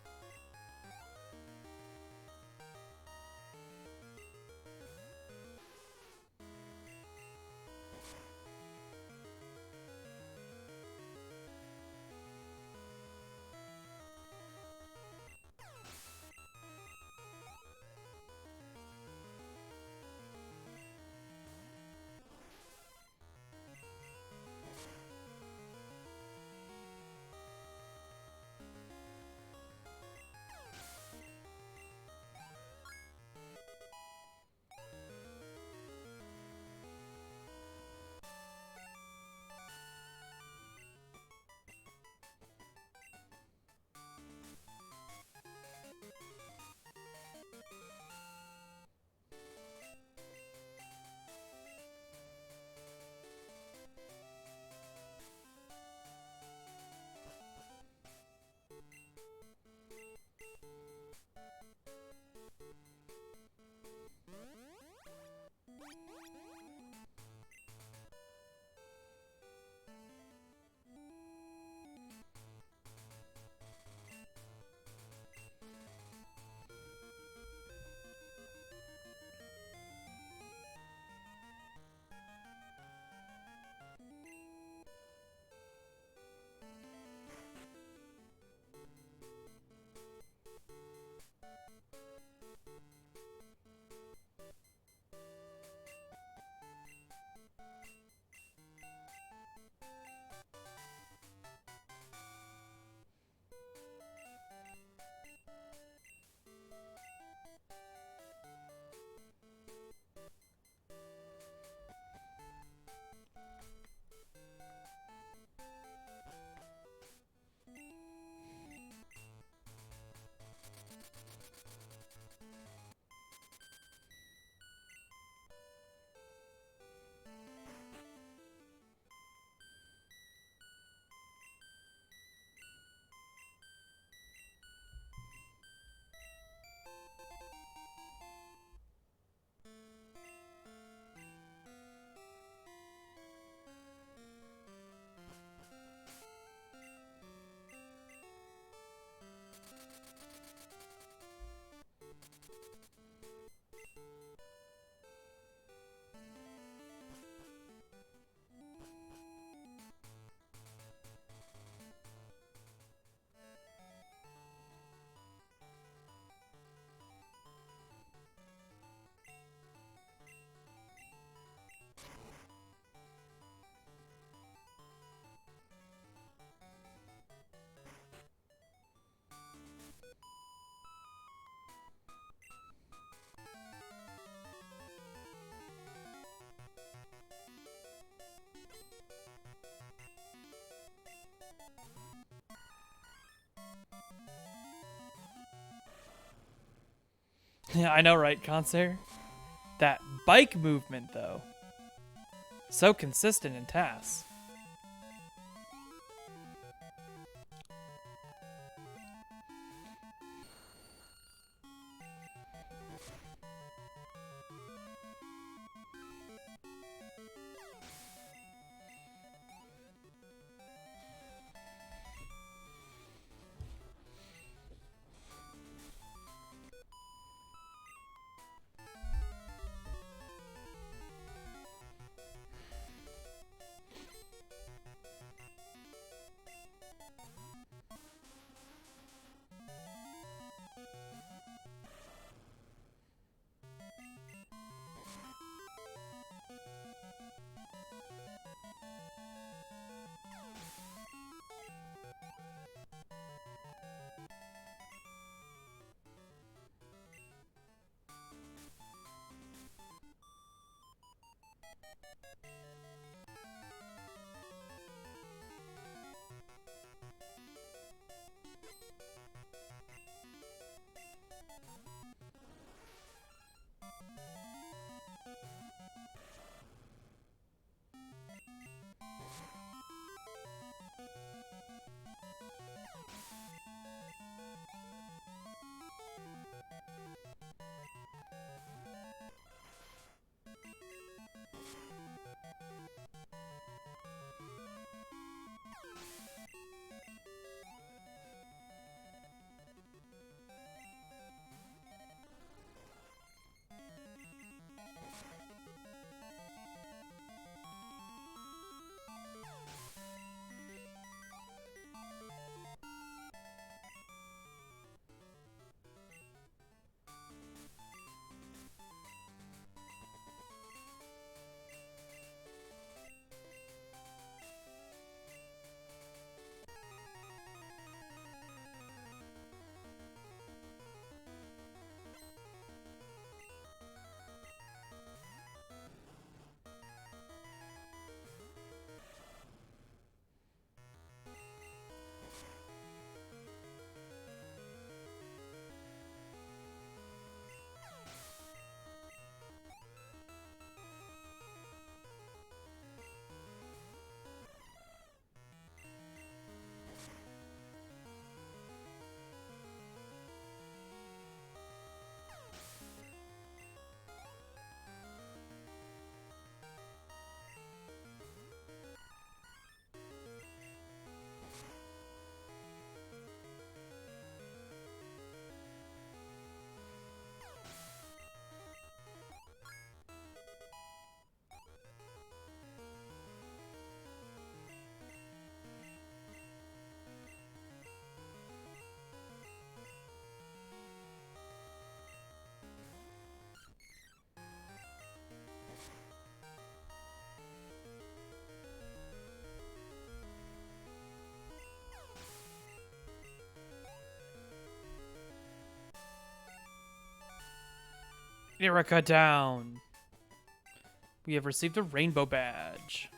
Yeah, I know, right, Concert? That bike movement, though. So consistent in TAS. Erica down. We have received a rainbow badge.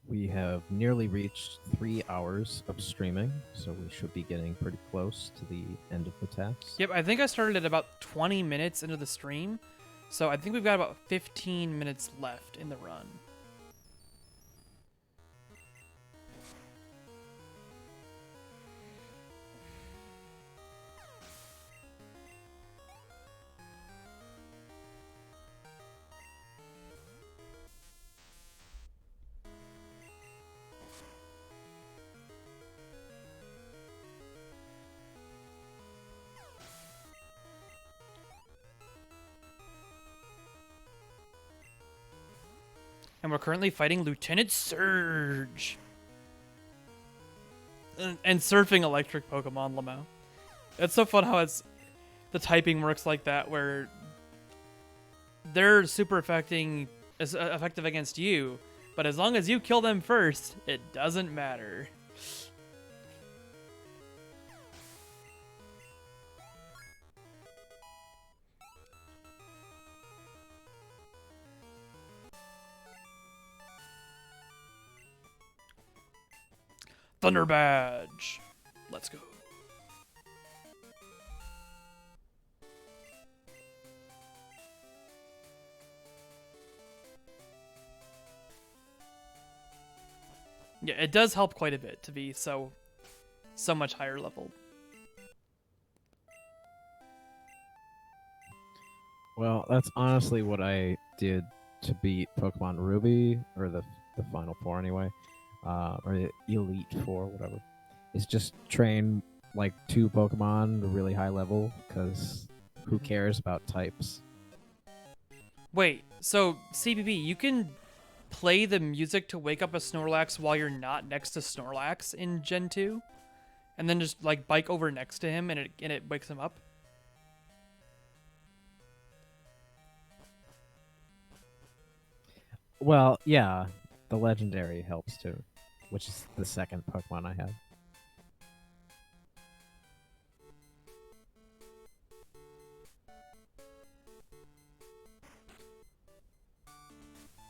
We have nearly reached 3 hours of streaming, so we should be getting pretty close to the end of the task. Yep, I think I started at about 20 minutes into the stream, so I think we've got about 15 minutes left in the run. And we're currently fighting Lieutenant Surge. And surfing electric Pokemon, Lamau. It's so fun how the typing works like that, where they're super effective against you, but as long as you kill them first, it doesn't matter. Thunder Badge. Let's go. Yeah, it does help quite a bit to be so much higher level. Well, that's honestly what I did to beat Pokemon Ruby, or the Final Four anyway, or the Elite Four, whatever. Is just train like 2 Pokemon to really high level, because who cares about types? Wait, so CBB, you can play the music to wake up a Snorlax while you're not next to Snorlax in Gen 2? And then just like bike over next to him and it wakes him up? Well, yeah, the legendary helps too, which is the second Pokemon I have.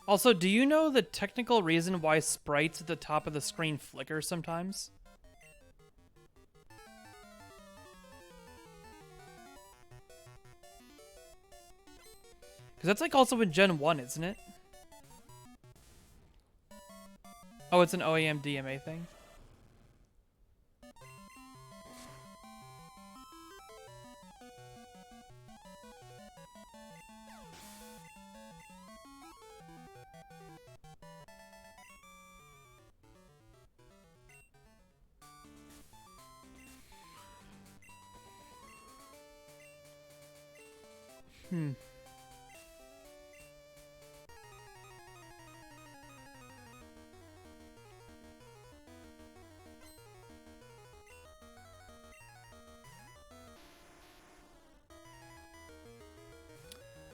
Also, do you know the technical reason why sprites at the top of the screen flicker sometimes? Because that's like also in Gen 1, isn't it? Oh, it's an OAM DMA thing? Hmm.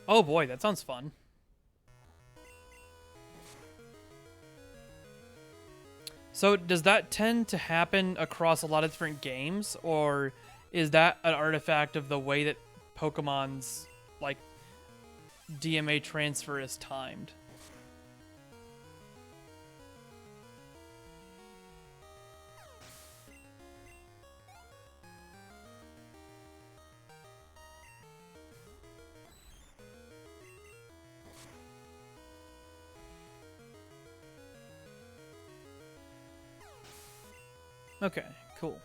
Oh boy, that sounds fun. So does that tend to happen across a lot of different games, or is that an artifact of the way that Pokemon's like DMA transfer is timed? Okay, cool.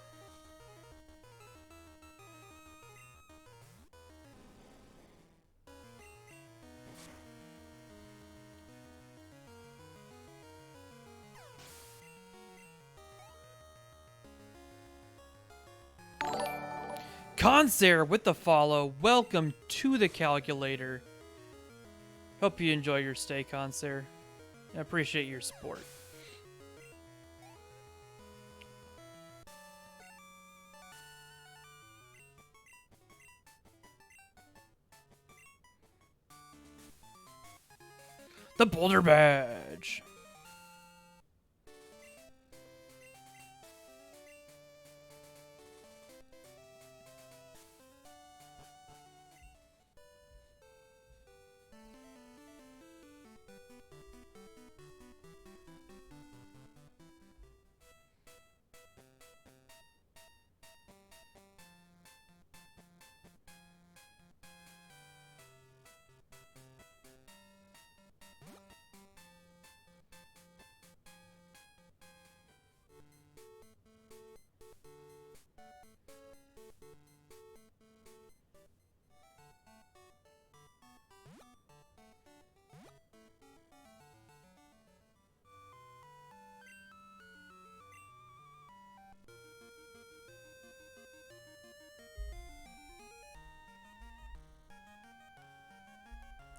Conser with the follow. Welcome to the calculator. Hope you enjoy your stay, Conser. I appreciate your support. The Boulder Badge.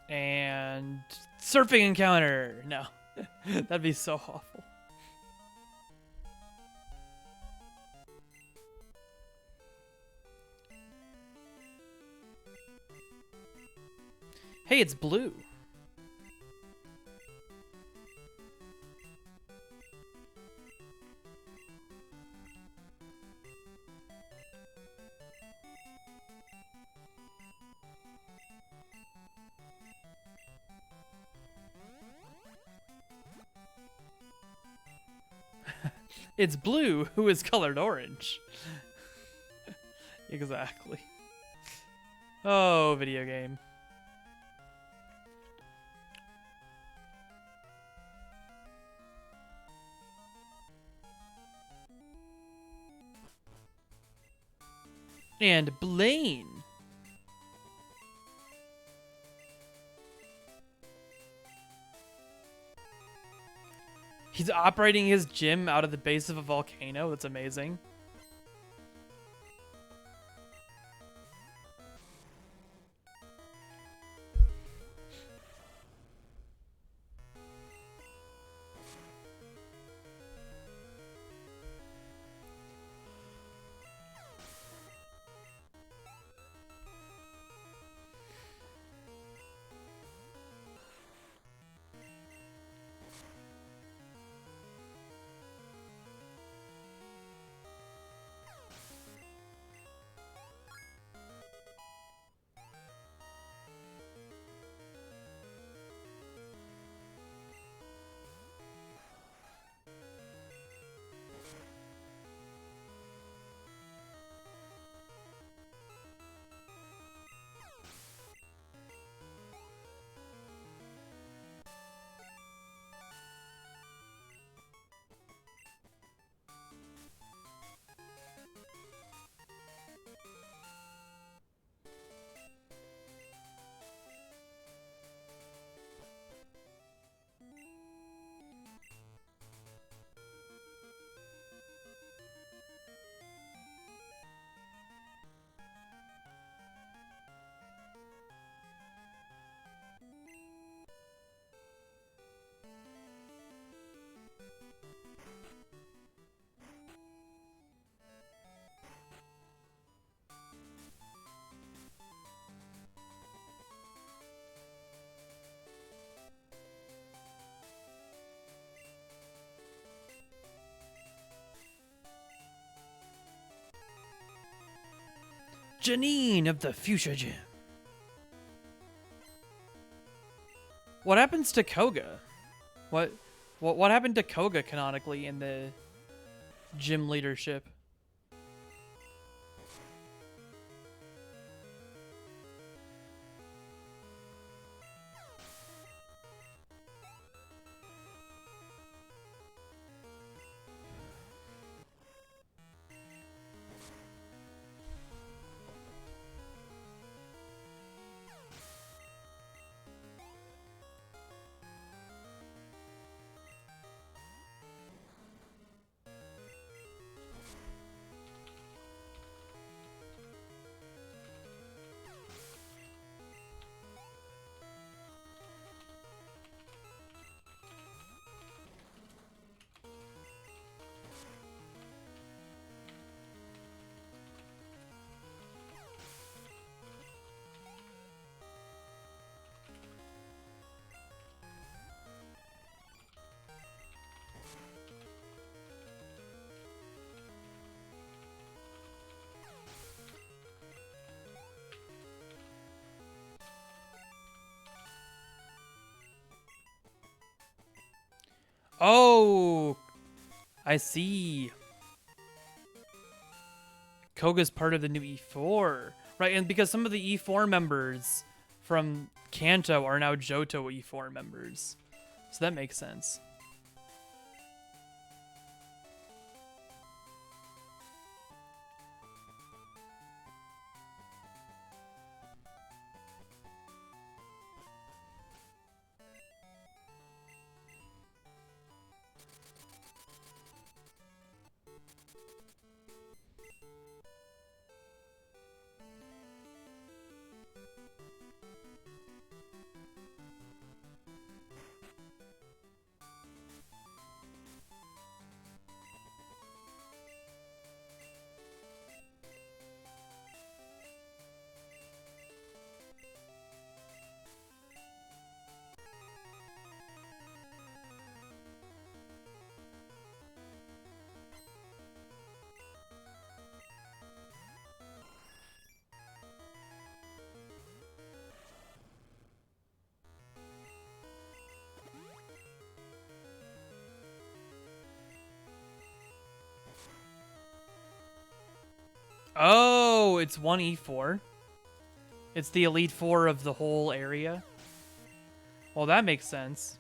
And surfing encounter. No, that'd be so awful. Hey, it's blue. It's blue who is colored orange. Exactly. Oh, video game. And Blaine. He's operating his gym out of the base of a volcano. That's amazing. Janine of the Fuchsia Gym. What happens to Koga? What happened to Koga canonically in the gym leadership? Oh, I see. Koga's part of the new E4. Right, and because some of the E4 members from Kanto are now Johto E4 members. So that makes sense. Oh, it's one E4. It's the Elite Four of the whole area. Well, that makes sense.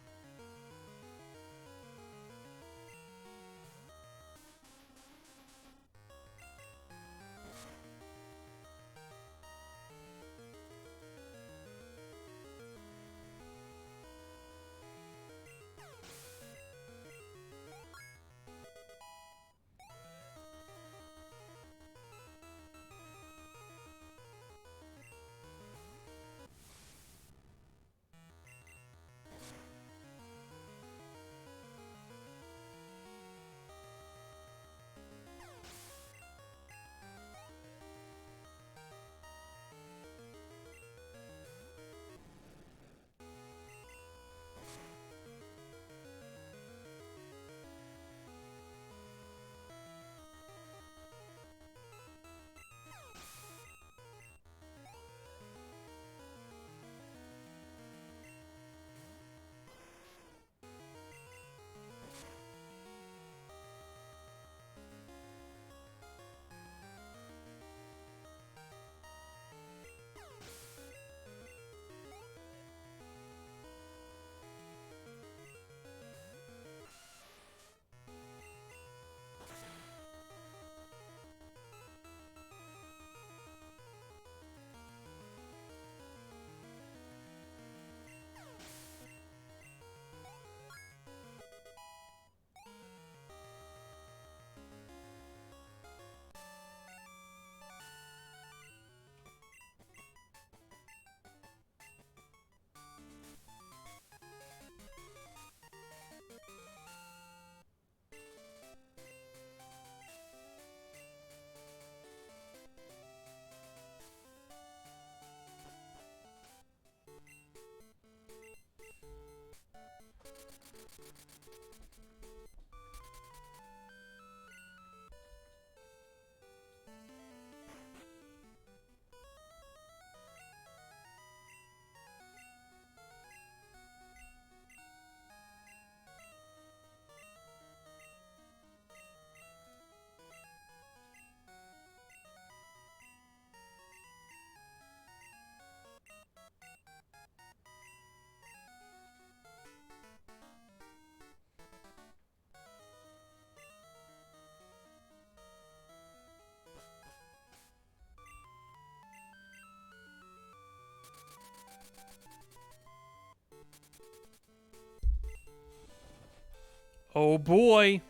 Oh boy.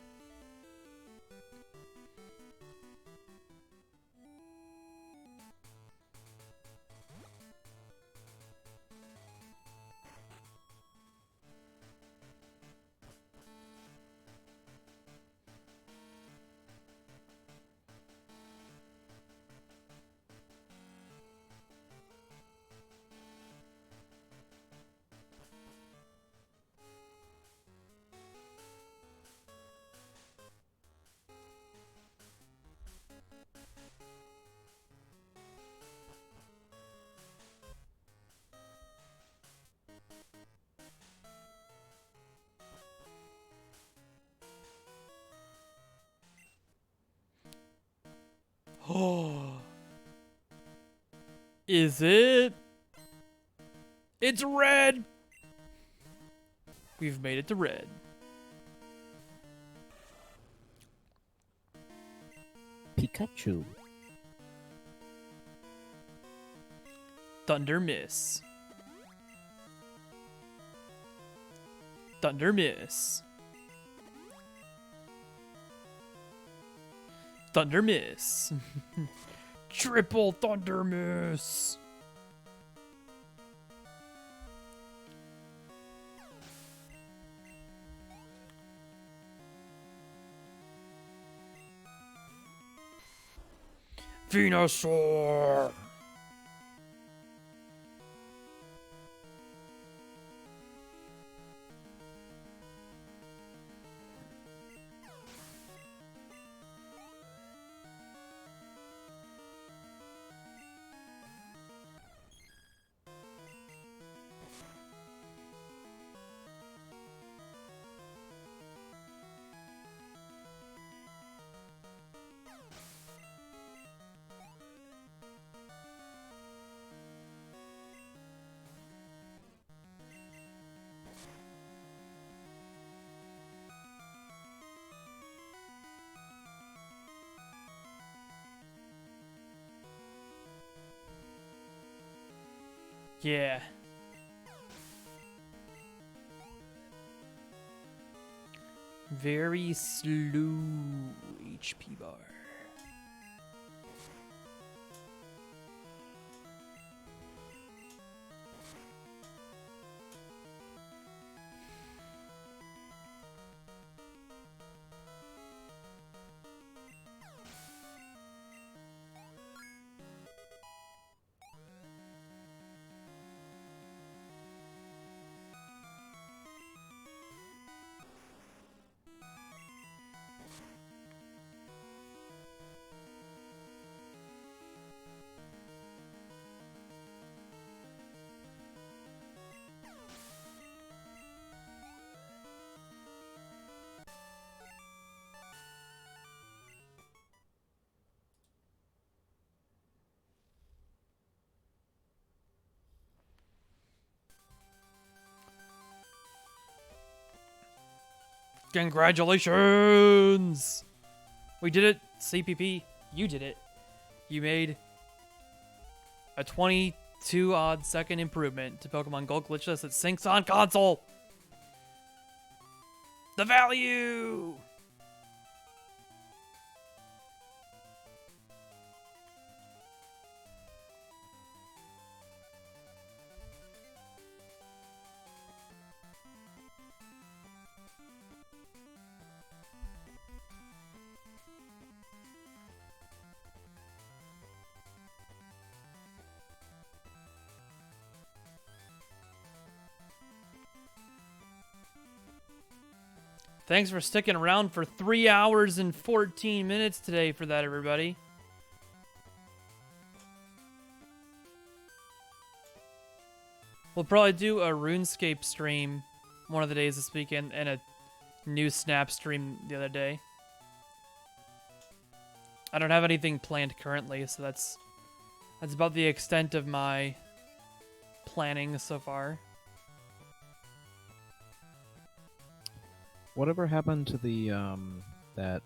Oh. Is it? It's red! We've made it to red. Pikachu. Thunder Miss. Thunder Miss. Thunder Miss. Triple Thunder Miss. Venusaur. Yeah. Very slow HP bar. Congratulations! We did it, CPP. You did it. You made a 22 odd second improvement to Pokemon Gold Glitchless that syncs on console. The value! Thanks for sticking around for 3 hours and 14 minutes today for that, everybody. We'll probably do a RuneScape stream one of the days this weekend and a new Snap stream the other day. I don't have anything planned currently, so that's about the extent of my planning so far. Whatever happened to the that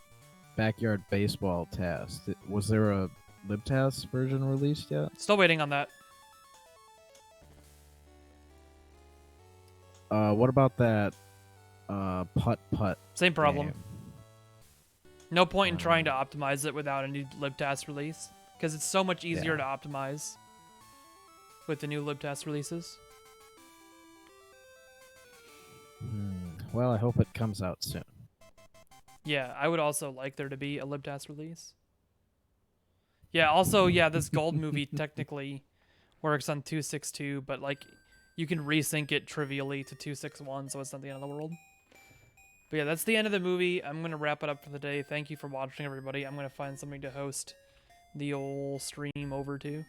backyard baseball TAS? Was there a LibTAS version released yet? Still waiting on that. What about that putt putt Same problem. game? No point in trying to optimize it without a new libTAS release, because it's so much easier to Yeah. optimize with the new libTAS releases. Well, I hope it comes out soon. Yeah, I would also like there to be a libTAS release. Yeah, also, yeah, this gold movie technically works on 262, but like you can resync it trivially to 261, so it's not the end of the world. But yeah, that's the end of the movie. I'm going to wrap it up for the day. Thank you for watching, everybody. I'm going to find something to host the old stream over to.